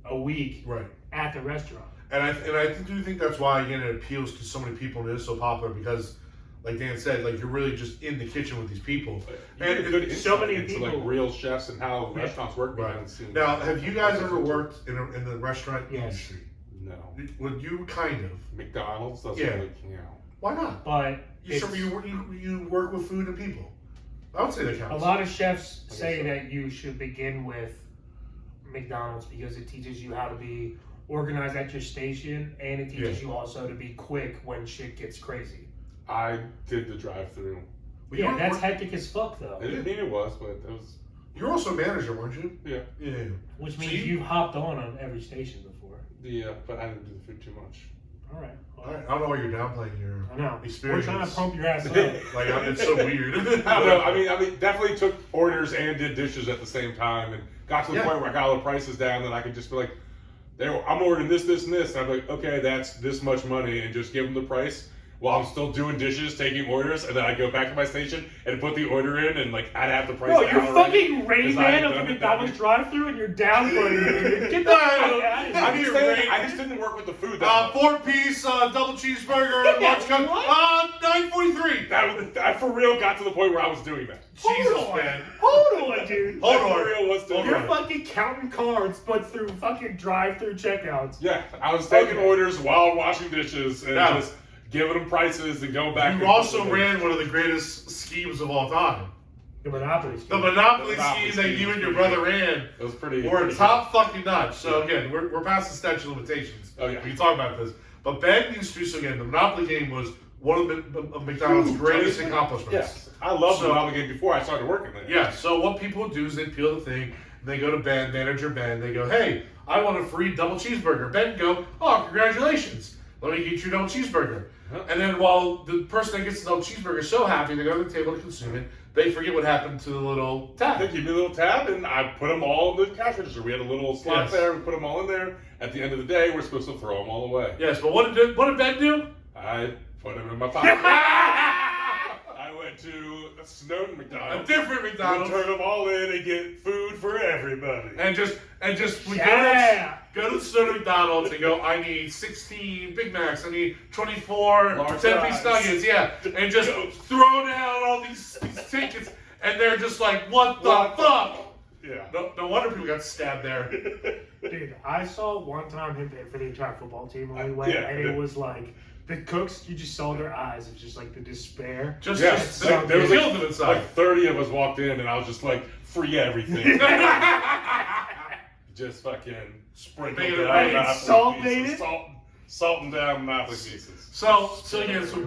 a week at the restaurant. And I do think that's why, again, it appeals to so many people and it is so popular because, like Dan said, like you're really just in the kitchen with these people. And so many into people, like real chefs and how restaurants work. Now, have you guys ever worked in the restaurant industry? No. Would you kind of? McDonald's doesn't really count. Why not? But you work with food and people. I would say that counts. A lot of chefs say that you should begin with McDonald's because it teaches you how to be organized at your station, and it teaches you also to be quick when shit gets crazy. I did the drive-through. Yeah, that's hectic as fuck, though. I didn't mean it was, but it was. You're also a manager, weren't you? Yeah. Yeah. Which means you've hopped on every station before. Yeah, but I didn't do the food too much. All right. All right. I don't know why you're downplaying your experience. We're trying to pump your ass up. Like it's so weird. I don't know. I mean, definitely took orders and did dishes at the same time, and got to the point where I got all the prices down that I could just be like, I'm ordering this, and this. And I'm like, okay, that's this much money, and just give them the price while I'm still doing dishes, taking orders, and then I go back to my station and put the order in, and like I'd have the price down. Bro, you're fucking Rain Man of the McDonald's drive-through, and you're downplaying it. Get the fuck out of here. I just didn't work with the food. 4-piece double cheeseburger, large Coke, $9.43. I for real got to the point where I was doing that. Jesus, man. Hold on, dude. Hold on. For real was doing You're fucking counting cards, but through fucking drive-through checkouts. Yeah, I was taking orders while washing dishes and just giving them prices and going back. You also ran one of the greatest schemes of all time. The Monopoly scheme. The Monopoly scheme that you and your brother ran. It was pretty. We're top fucking notch. So again, we're past the statute of limitations. Oh yeah. We can talk about this. But Ben needs to do so again. The Monopoly game was one of McDonald's greatest accomplishments. Yes, I loved the Monopoly game before I started working there. Yeah. So what people would do is they peel the thing, and they go to Ben, manager Ben. They go, hey, I want a free double cheeseburger. Ben can go, oh, congratulations. Let me get you a double cheeseburger. And then while the person that gets the double cheeseburger is so happy, they go to the table to consume it, they forget what happened to the little tab. They give me a little tab, and I put them all in the cash register. We had a little slot there. We put them all in there. At the end of the day, we're supposed to throw them all away. Yes, but what did Ben do? I put them in my pocket. I went to Snowden McDonald's. A different McDonald's. Turn them all in and get food for everybody. And just go to the Snowden McDonald's and go, I need 16 Big Macs, I need 24 10-piece nuggets, and just throw down all these tickets, and they're just like, what the fuck? Yeah. No wonder people got stabbed there. Dude, I saw one time him pay for the entire football team when we went, and it was like, the cooks, you just saw their eyes. It was just like the despair. There was like 30 of us walked in, and I was just like, free everything. Just fucking sprinkle down salt and down Monopoly pieces. So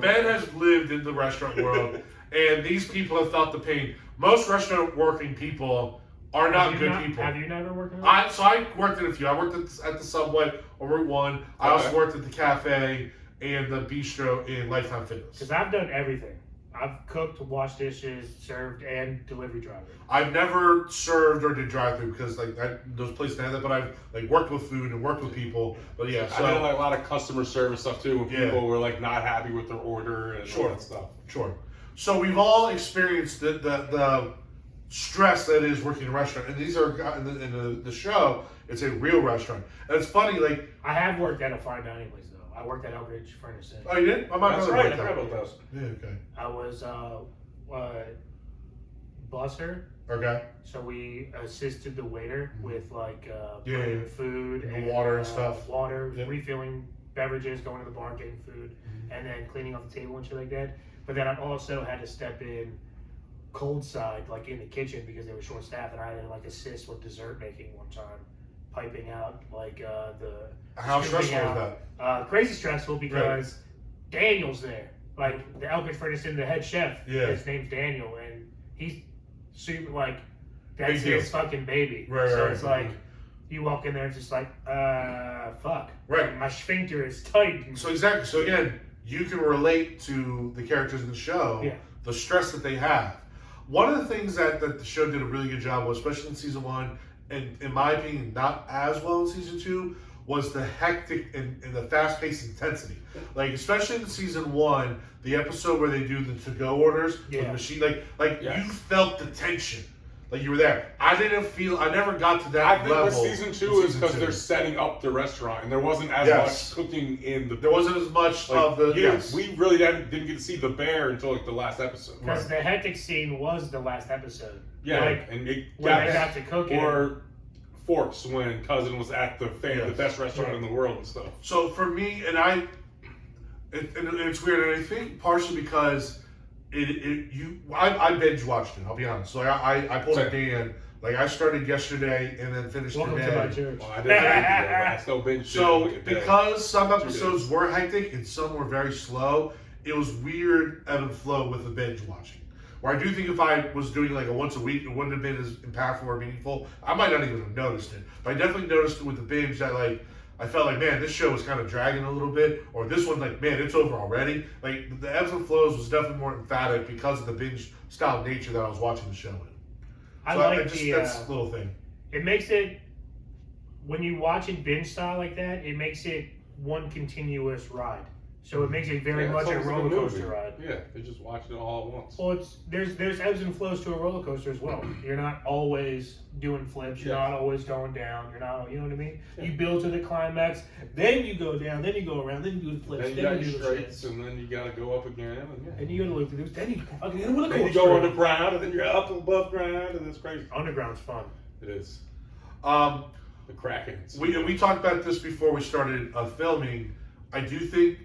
Ben has lived in the restaurant world, and these people have felt the pain. Most restaurant working people are not good people. Have you never worked in I worked in a few. I worked at the Subway on Route 1. I also worked at the cafe and the bistro in Lifetime Fitness. Because I've done everything. I've cooked, washed dishes, served, and delivery driver. I've never served or did drive-through because those places have that, but I've worked with food and worked with people. But yeah, so I did a lot of customer service stuff too, when people were not happy with their order and all that stuff. Sure. So we've all experienced the stress that is working in a restaurant, and these are in the show. It's a real restaurant, and it's funny. I have worked at a fine dining place though. I worked at Elk Ridge Furnace. Oh, you did? That's right. I forgot about those. Yeah. Okay. I was busser. Okay. So we assisted the waiter with Yeah. food and water and stuff. Water, refilling beverages, going to the bar, getting food, and then cleaning off the table and shit like that. But then I also had to step in cold side, in the kitchen because they were short staffed, and I had to assist with dessert making one time, piping out the. How stressful is that? Crazy stressful because Daniel's there. The Elk Ridge Furnace and the head chef. Yeah. His name's Daniel, and he's super that's Big deal. his fucking baby. Right, so right, it's right. you walk in there and it's just fuck. Right. My sphincter is tight. So exactly. So again, you can relate to the characters in the show, the stress that they have. One of the things that the show did a really good job with, especially in season 1, and in my opinion, not as well in season 2, was the hectic and the fast-paced intensity. Especially in season 1, the episode where they do the to-go orders with the machine, you felt the tension. You were there. I never got to that I think level. with season 2 is because they're setting up the restaurant, and there wasn't as much cooking in the. There wasn't as much of the. We really didn't get to see the bear until the last episode. Because the hectic scene was the last episode. Yeah, and they got to cook it. Or Forks when Cousin was at the best restaurant in the world and stuff. So for me, and it's weird, and I think partially because I binge watched it. I'll be honest. So I pulled a Dan. I started yesterday and then finished today. Welcome to my church. Well, I didn't but I still binge. So because some episodes were hectic and some were very slow, it was weird ebb and flow with the binge watching. Where I do think if I was doing a once a week, it wouldn't have been as impactful or meaningful. I might not even have noticed it. But I definitely noticed it with the binge that I felt man, this show is kind of dragging a little bit. Or this one, man, it's over already. The ebbs and flows was definitely more emphatic because of the binge style nature that I was watching the show in. That's a little thing. It makes it, when you watch it binge style like that, it makes it one continuous ride. So it makes it very much a roller coaster ride. Yeah, they just watch it all at once. Well, there's ebbs and flows to a roller coaster as well. You're not always doing flips. You're not always going down. You're not, you know what I mean? Yeah. You build to the climax, then you go down, then you go around, then you do the flips, then you do the straights, and then you gotta go up again, and you gotta look through this. Then you go underground, and then you're up above ground, and it's crazy. Underground's fun. It is. The Krakens. We talked about this before we started filming. I do think,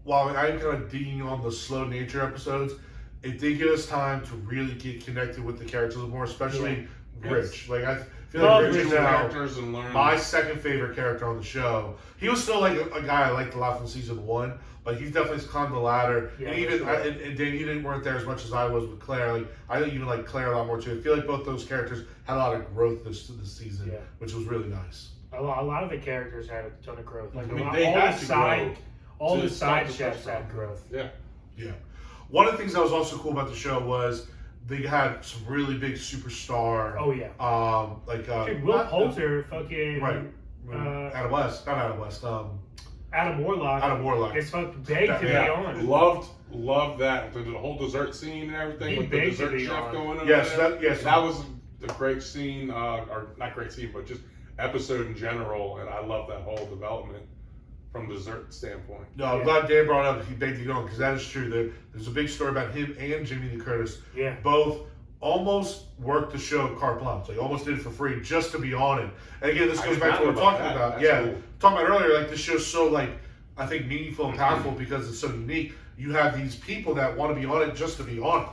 while I'm kind of digging on the slow nature episodes, it did give us time to really get connected with the characters more, especially Rich. I feel like Rich is now my second favorite character on the show. He was still a guy I liked a lot from season 1, but he's definitely climbed the ladder. Yeah, and even and Dan, you weren't there as much as I was with Claire. I even like Claire a lot more too. I feel like both those characters had a lot of growth this season, which was really nice. A lot of the characters had a ton of growth. All the side chefs had growth. Yeah. One of the things that was also cool about the show was they had some really big superstar. Oh yeah. Dude, Will Poulter, fucking Adam West, not Adam West. Adam Warlock. Adam Warlock. It's fucking begged to be on. Loved that. The whole dessert scene and everything with the dessert chef going on. Yes, that was a great scene, or not great scene, but just episode in general, and I love that whole development from dessert standpoint. No, I'm glad Dan brought up he begged to go on, because that is true. There's a big story about him and Jimmy Lee Curtis. Yeah. Both almost worked the show carte blanche. Almost did it for free just to be on it. And again, this goes back to what we're talking about. Talking about earlier, this show's so I think meaningful and powerful because it's so unique. You have these people that want to be on it just to be on it.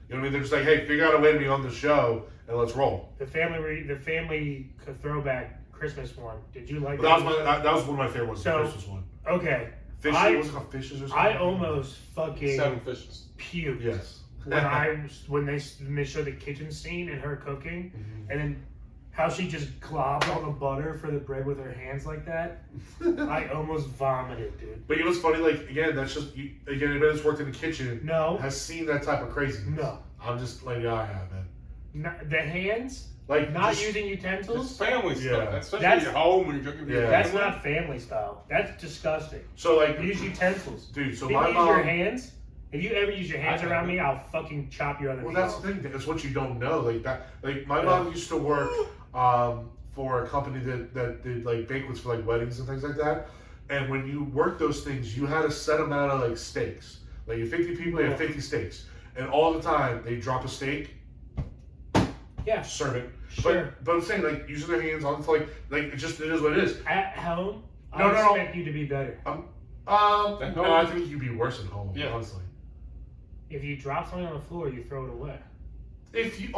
You know what I mean? They're just hey, figure out a way to be on the show and let's roll. The family throwback Christmas one. Did you like that? That was one of my favorite ones. The Christmas one. Okay. Fishes, was it called Fishes or something? I almost fucking 7 fishes. Puked. Yes. when they showed the kitchen scene and her cooking, and then how she just globs all the butter for the bread with her hands like that. I almost vomited, dude. But you know what's funny? Like, again, that's just, again, anybody that's worked in the kitchen No. has seen that type of craziness. No. I'm just like, yeah, I have, man. The hands, Like, not just, using It's utensils. family stuff. Yeah. Especially That's- at home when you're cooking for your Yeah. That's family. not family style. That's disgusting. So, like, Use utensils. dude, so If you my use mom. your hands, if you ever use your hands I around haven't. me, I'll fucking chop your other Well, meat that's off. the thing. That's what you don't know. Like that. Like my Yeah. mom used to work for a company that did like banquets for like weddings and things like that. And when you work those things, you had a set amount of like steaks. Like you 50 people, you have 50 steaks, and all the time they drop a steak, Yeah, serve it. sure. But I'm saying like using their hands on like it just it is what it is. At home, No, I no, no. expect you to be better. No, home- I think you'd be worse at home. Yeah. Honestly, If you drop something on the floor, you throw it away. if you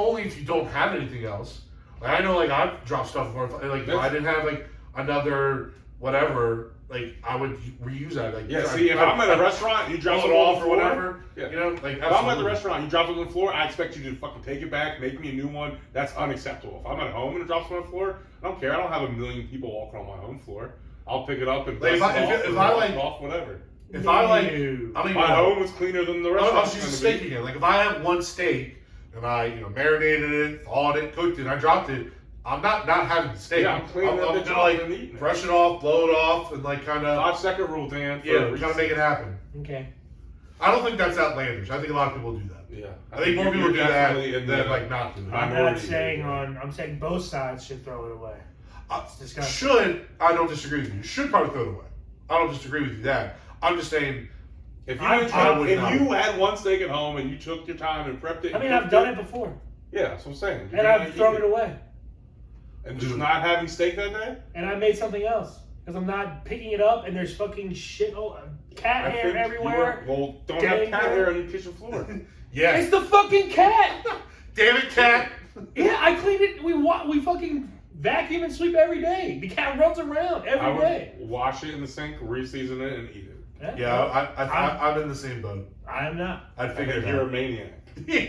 don't have anything else. Like I know, like I've dropped stuff before. Like if I didn't have like another whatever, like I would reuse that. Like Yeah, see, if I'm at a restaurant, you drop pull it it off off or or whatever. whatever. Yeah. You know, like If I'm at the absolutely. restaurant, you drop it on the floor, I expect you to fucking take it back, make me a new one. That's unacceptable. If I'm at home and it drops on the floor, I don't care. I don't have a million people walking on my own floor. I'll pick it up and Like, dust if I- it off, if and I, wash like- it off, whatever. If I like, I No. don't even My know. home was cleaner than the restaurant. I'll just use a steak again. Like if I have one steak and I marinated it, thawed it, cooked it, and I dropped it, I'm not having the steak. Yeah, I'm cleaning that I'm bitch gonna off like and eating it. brush it off, blow it off, and like kind of 5-second rule, Dan. kind of make it happen. Okay. I don't think that's outlandish. I think a lot of people do that. Yeah. I think more people You're do that definitely in than the- like not do it. I'm Minority, not saying yeah. I'm saying both sides should throw it away. It's disgusting. Should I don't disagree with you. Should probably throw it away. I don't disagree with you that. I'm just saying If I you would not. had one steak at home and you took your time and prepped it, I mean, and I've cooked done it before, Yeah, that's what I'm saying. and I've thrown it away, And just not having steak that day? and I made something else because I'm not picking it up, and there's fucking shit, cat I hair think everywhere. Well, don't Dang, have cat man. hair on your kitchen floor. yes. It's the fucking cat. Damn it, cat. Yeah, I clean it. We fucking vacuum and sweep every day. The cat runs around I every would day. wash it in the sink, re-season it, and eat it. Yeah, I'm in the same boat. I'm not. I I figured think you're a maniac. yeah.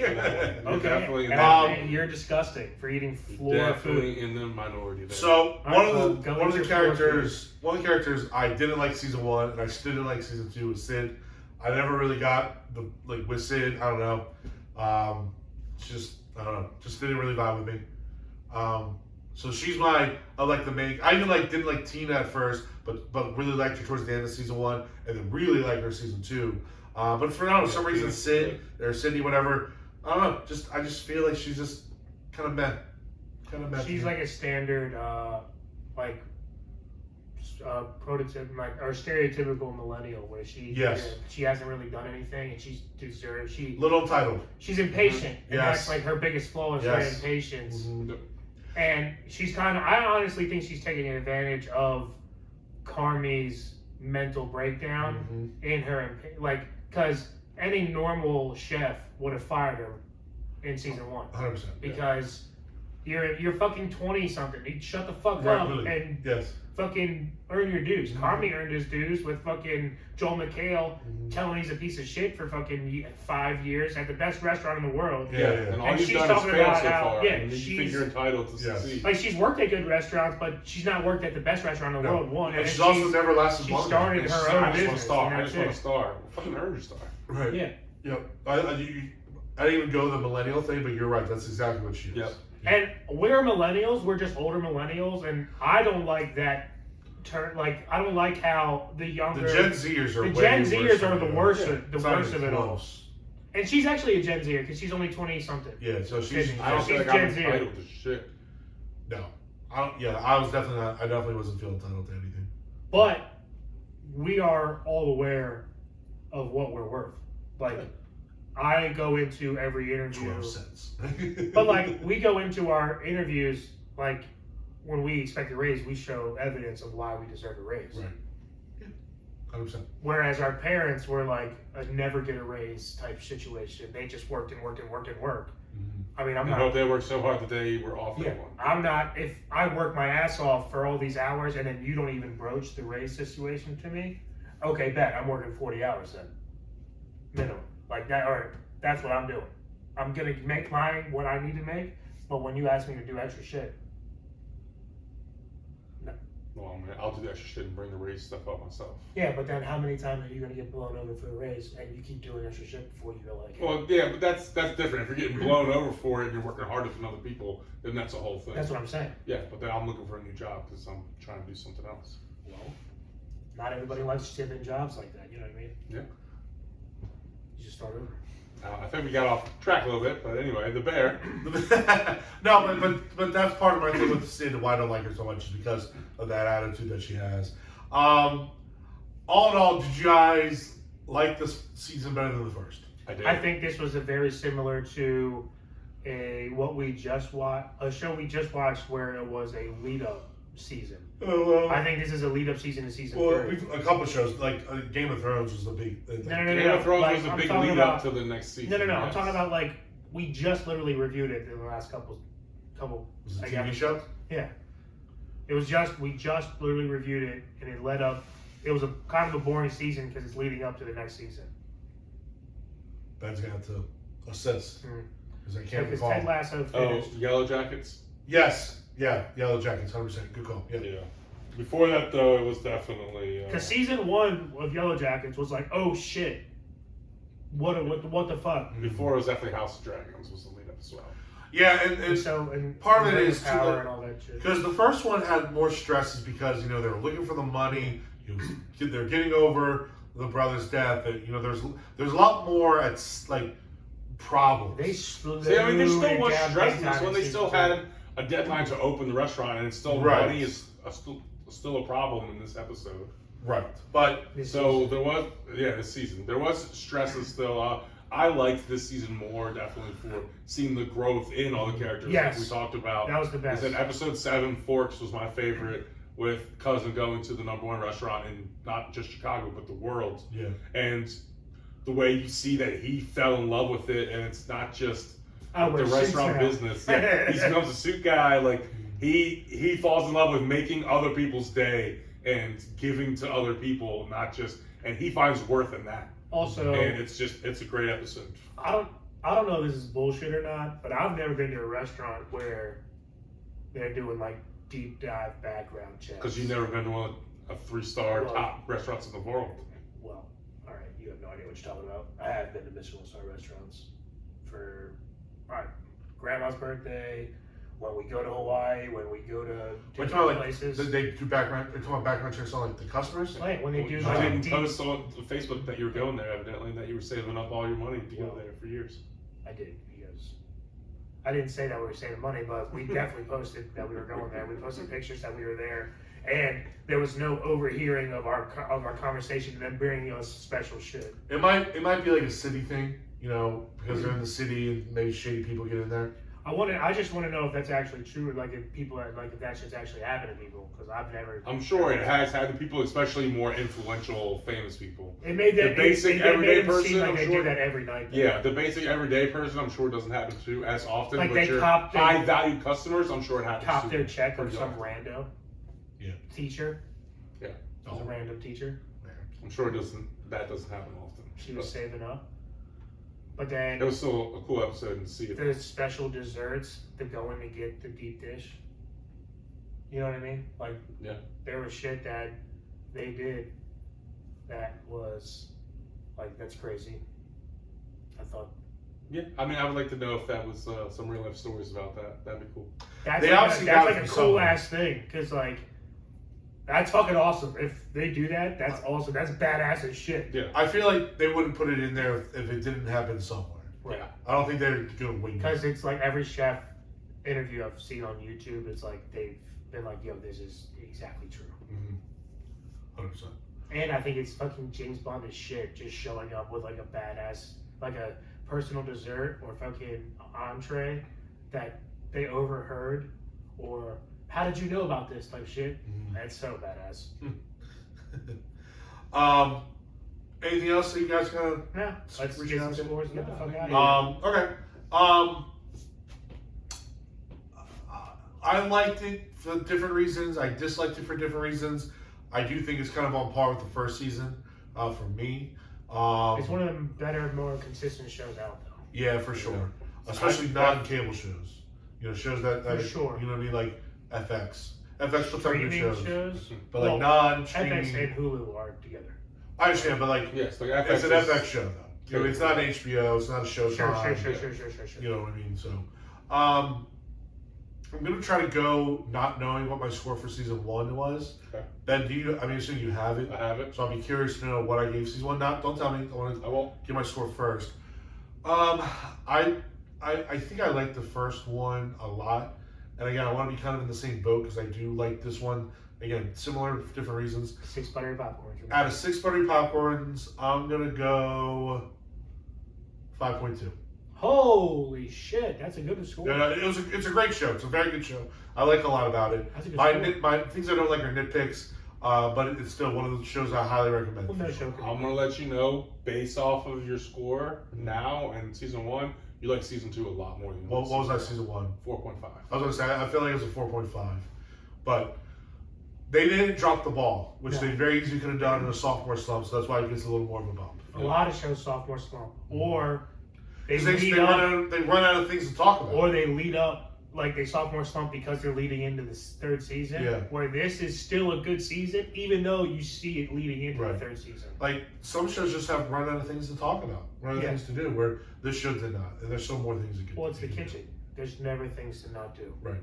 You're Okay, definitely in and the, you're disgusting for eating floor definitely food. in the minority there. So All one right, well, of go the into your one of the characters I didn't like season 1 and I still didn't like season 2 was Sid. I never really got the with Sid. I don't know. Just I don't know. Just didn't really vibe with me. So she's I like the main. I even didn't like Tina at first, but really liked her towards the end of season 1, and then really liked her season 2. But for now, for some reason, Sid or Sydney, whatever. I don't know. I just feel like she's just kind of meh. Kind of meh. She's like a standard, prototype, or stereotypical millennial, where she hasn't really done anything, and little entitled. she's impatient, and Yes. that's like her biggest flaw is Yes. her impatience. Mhm. And she's I honestly think she's taking advantage of Carmi's mental breakdown in her, because any normal chef would have fired her in season 1 100%. because you're fucking 20 something. You shut the fuck Right, up really. and Yes. fucking earn your dues. Carmi earned his dues with fucking Joel McHale telling he's a piece of shit for fucking 5 years at the best restaurant in the world. Yeah. And all And you've she's done is talking fail about so how- far. yeah, and you think she's- you're entitled to Yes. succeed. Like, she's worked at good restaurants, but she's not worked at the best restaurant in the world. One, And she's also never lasted she long. started It's her just, own I just want a business. star. and I that's just want a it. star. Well, fucking earn your star. Right. Yeah. Yep. I didn't even go the millennial thing, but you're right. That's exactly what she is. Yep. And we're millennials. We're just older millennials, and I don't like that turn. Like, I don't like how the younger The Gen Zers are the way Gen worse Zers than are the we worst. Yeah. The It's not worst of even it all. close. And she's actually a Gen Zer because she's only 20 something. Yeah. So she's. Kidding. I don't She's feel like Gen I'm Z. entitled to shit. No. I was definitely not. I definitely wasn't feeling entitled to anything. But we are all aware of what we're worth. Like, I go into every interview. 12 cents. But like, we go into our interviews, like, when we expect a raise, we show evidence of why we deserve a raise. Right. Yeah. 100%. Whereas our parents were like a never get a raise type situation. They just worked and worked and worked and worked. I mean, I'm I not. hope they worked so hard that they were off Yeah, that one. I'm not. If I work my ass off for all these hours and then you don't even broach the raise situation to me, okay, bet I'm working 40 hours then, minimum. Like that. All right, that's what I'm doing. I'm gonna make what I need to make. But when you ask me to do extra shit, Well, I mean, I'll do the extra shit and bring the raise stuff up myself. Yeah, but then how many times are you going to get blown over for a raise and you keep doing extra shit before you go like it? Well, yeah, but that's different. If you're getting blown over for it and you're working harder than other people, then that's a whole thing. That's what I'm saying. Yeah, but then I'm looking for a new job because I'm trying to do something else. Well, not everybody likes sitting in jobs like that, you know what I mean? Yeah. You just start over. I think we got off track a little bit, but anyway, the bear. No, but that's part of my thing with Sid, why I don't like her so much is because of that attitude that she has. All in all, did you guys like this season better than the first? I did. I think this was a very similar to a show we just watched where it was a lead up season. I think this is a lead up season to season 3. A couple of shows like Game of Thrones was the big. No. Game of Thrones Like, was a I'm big talking lead about- up to the next season. No. Yes. I'm talking about like we just literally reviewed it in the last couple. Was it like, a TV show? Yeah. We just literally reviewed it and it led up. It was a kind of a boring season because it's leading up to the next season. Ben's gonna have to assist because I can't Because recall. Ted Lasso Oh, finished. Yellow Jackets. Yes, yeah, Yellow Jackets, 100%. Good call. Yeah. Yeah. Before that, though, it was definitely. Because season 1 of Yellow Jackets was like, oh shit, what the fuck? Before it was definitely House of Dragons was the lead up as well. Yeah, And and so and part of it Ring is too, power like- and all that shit. because the first one had more stresses because they were looking for the money. They're getting over the brother's death, and there's a lot more at like problems. They See, I mean, there's still slowed more it down stress big in this time one. in They still season had a deadline to open the restaurant, and it's still Right. money is still a problem in this episode. Right, but This So season. there was, this season there was stresses still. I liked this season more definitely for seeing the growth in all the characters Yes. like we talked about. That was the best. In episode 7, Forks was my favorite, with Cousin going to the #1 restaurant in not just Chicago but the world. yeah, And the way you see that he fell in love with it, and it's not just I the wear suits restaurant now. business. Yeah, he becomes a suit guy. Like he falls in love with making other people's day and giving to other people, not just. And he finds worth in that. Also, And it's a great episode. I don't know if this is bullshit or not, but I've never been to a restaurant where they're doing like deep dive background checks. Because you've never been to one of 3-star Well- top restaurants in the world. Well, all right, you have no idea what you're talking about. I have been to Michelin star restaurants for grandma's birthday, when we go to Hawaii, when we go to we're different talking like places. they do background. They're talking about background checks on like the customers. Right, when they do You like didn't deep. post on Facebook that you were going there, evidently, that you were saving up all your money to go Well, there for years. I did because I didn't say that we were saving money, but we definitely posted that we were going there. We posted pictures that we were there, and there was no overhearing of our conversation and them bringing us special shit. It might be like a city thing, because they're in the city and maybe shady people get in there. I just want to know if that's actually true, like if that shit's actually happened to people, because I've never. I'm sure it has had people, especially more influential, famous people. It made that The basic it everyday made them seem person, like I'm they sure. do that every night. Yeah, the basic everyday person, I'm sure it doesn't happen to as often. Like but they your cop their- high value customers, I'm sure it happens Cop to their check from pretty some often. rando. Yeah. Teacher. Yeah. It was a random teacher. I'm sure that doesn't happen often. She was But saving up. But then it was still a cool episode to see it. the special desserts to go in to get the deep dish. You know what I mean? Like, Yeah. there was shit that they did that was like, that's crazy. I thought Yeah, I mean, I would like to know if that was some real life stories about that. That'd be cool. that's They like obviously that's got it like a from cool somewhere. ass thing, because like that's fucking awesome. If they do that, that's awesome. That's badass as shit. Yeah. I feel like they wouldn't put it in there if it didn't happen somewhere. Right. I don't think they're gonna wing it. Because it's like every chef interview I've seen on YouTube, it's like they've been like, yo, this is exactly true. 100%. And I think it's fucking James Bond as shit, just showing up with like a badass, like a personal dessert or fucking entree that they overheard, or how did you know about this type shit. That's so badass. Anything else that you guys kind of? Yeah, let's Reach get out some to- scores and get the fuck out of here. Okay. I liked it for different reasons. I disliked it for different reasons. I do think it's kind of on par with the first season for me. It's one of the better, more consistent shows out though. Yeah, for sure. Especially non-cable shows. Shows that For sure. you know what I mean, like FX. FX puts on good streaming shows. but like non-streaming. FX and Hulu are together. I understand, but like Yes, like it's an FX FX show though. You know, it's not HBO. It's not a Showtime. Sure. You know what I mean? So, I'm gonna try to go not knowing what my score for season 1 was. Okay. Ben, I mean, assuming you have it. I have it. So I'll be curious to know what I gave season 1. Don't tell me. I won't. Give my score first. I think I like the first one a lot, and again, I want to be kind of in the same boat because I do like this one. Again, similar for different reasons. 6 buttery popcorns. Out of 6 buttery popcorns, I'm gonna go 5.2. Holy shit, that's a good score. Yeah, it's a great show. It's a very good show. I like a lot about it. That's a good My score. things I don't like are nitpicks, but it's still one of the shows I highly recommend. Well, no show. I'm gonna let you know, based off of your score now and season 1, you like season 2 a lot more than What was that season 1? 4.5. I was gonna say I feel like it was a 4.5, but they didn't drop the ball, which No. they very easily could have done in a sophomore slump. So that's why it gets a little more of a bump. A lot of shows sophomore slump, or they 'Cause lead up, they run out of things to talk about. or they lead up like they sophomore slump because they're leading into the 3rd season. Yeah. Where this is still a good season, even though you see it leading into Right. the 3rd season. Like some shows just have run out of things to talk about, run out of Yeah. things to do. Where this show did not, and there's still more things you can. Well, it's the you can do. kitchen. There's never things to not do. Right.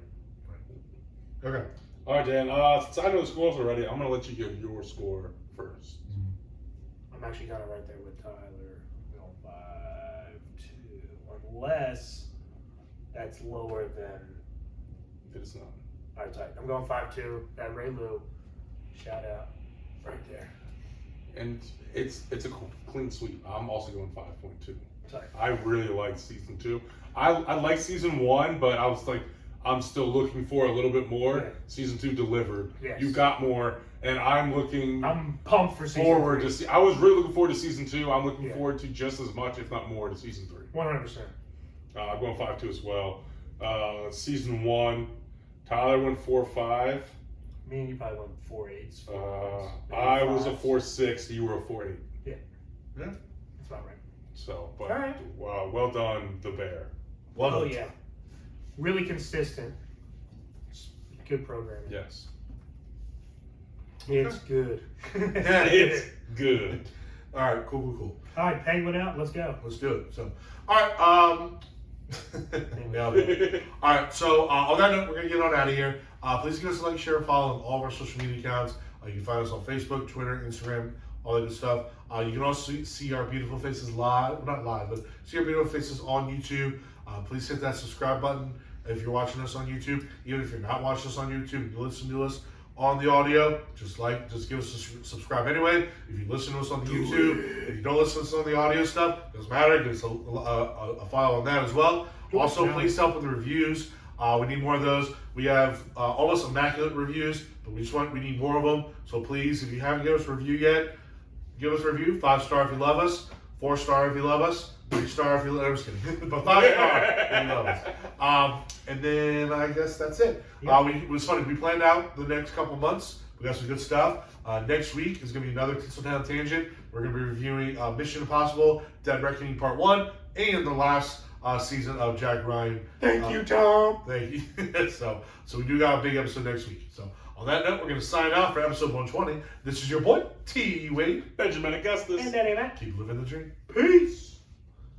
Okay. All right, Dan. Since I know the scores already, I'm gonna let you give your score first. I'm actually kind of right there with Tyler. I'm going 5-2, unless that's lower than. If it's not. All right, tight. I'm going 5-2. That Ray Lou, shout out, right there. And it's a clean sweep. I'm also going 5.2. Tight. I really liked season 2. I liked season 1, but I was like, I'm still looking for a little bit more. Yeah. Season 2 delivered. Yes. You got more, and I'm looking I'm pumped for season forward 3. to see. I was really looking forward to season 2. I'm looking Yeah. forward to just as much, if not more, to season 3. 100%. I'm going 5.2 as well. Season 1, Tyler went 4.5. Me and you probably went 4.8s. I was a 4.6. You were a 4.8. Yeah. That's about right. So, but All right. well done, the Bear. Oh yeah, really consistent. Good programming. Yes. It's good. Yeah, It's good. All right. Cool. All right, Penguin out. Let's go. Let's do it. So, all right. Nailed it. All right. So, on that note, we're gonna get on out of here. Please give us a like, share, and follow on all of our social media accounts. You can find us on Facebook, Twitter, Instagram, all that good stuff. You can also see our beautiful faces live, not live, but see our beautiful faces on YouTube. Please hit that subscribe button if you're watching us on YouTube. Even if you're not watching us on YouTube, you listen to us on the audio. Just give us a subscribe anyway. If you listen to us on the YouTube, if you don't listen to us on the audio stuff, doesn't matter. Give us a file on that as well. Also, please help with the reviews. We need more of those. We have almost immaculate reviews, but we need more of them. So please, if you haven't given us a review yet, give us a review. 5-star if you love us. 4-star if you love us. 3-star if you love us. I'm just kidding. But 5-star if you love us. And then I guess that's it. It was funny. We planned out the next couple months. We got some good stuff. Next week is going to be another Tinsel Town Tangent. We're going to be reviewing Mission Impossible, Dead Reckoning Part 1, and the last season of Jack Ryan. Thank you, Tom. Thank you. So we do got a big episode next week. So on that note, we're going to sign off for episode 120. This is your boy, T.Wade. Benjamin Augustus. And DannyMatt. Keep living the dream. Peace.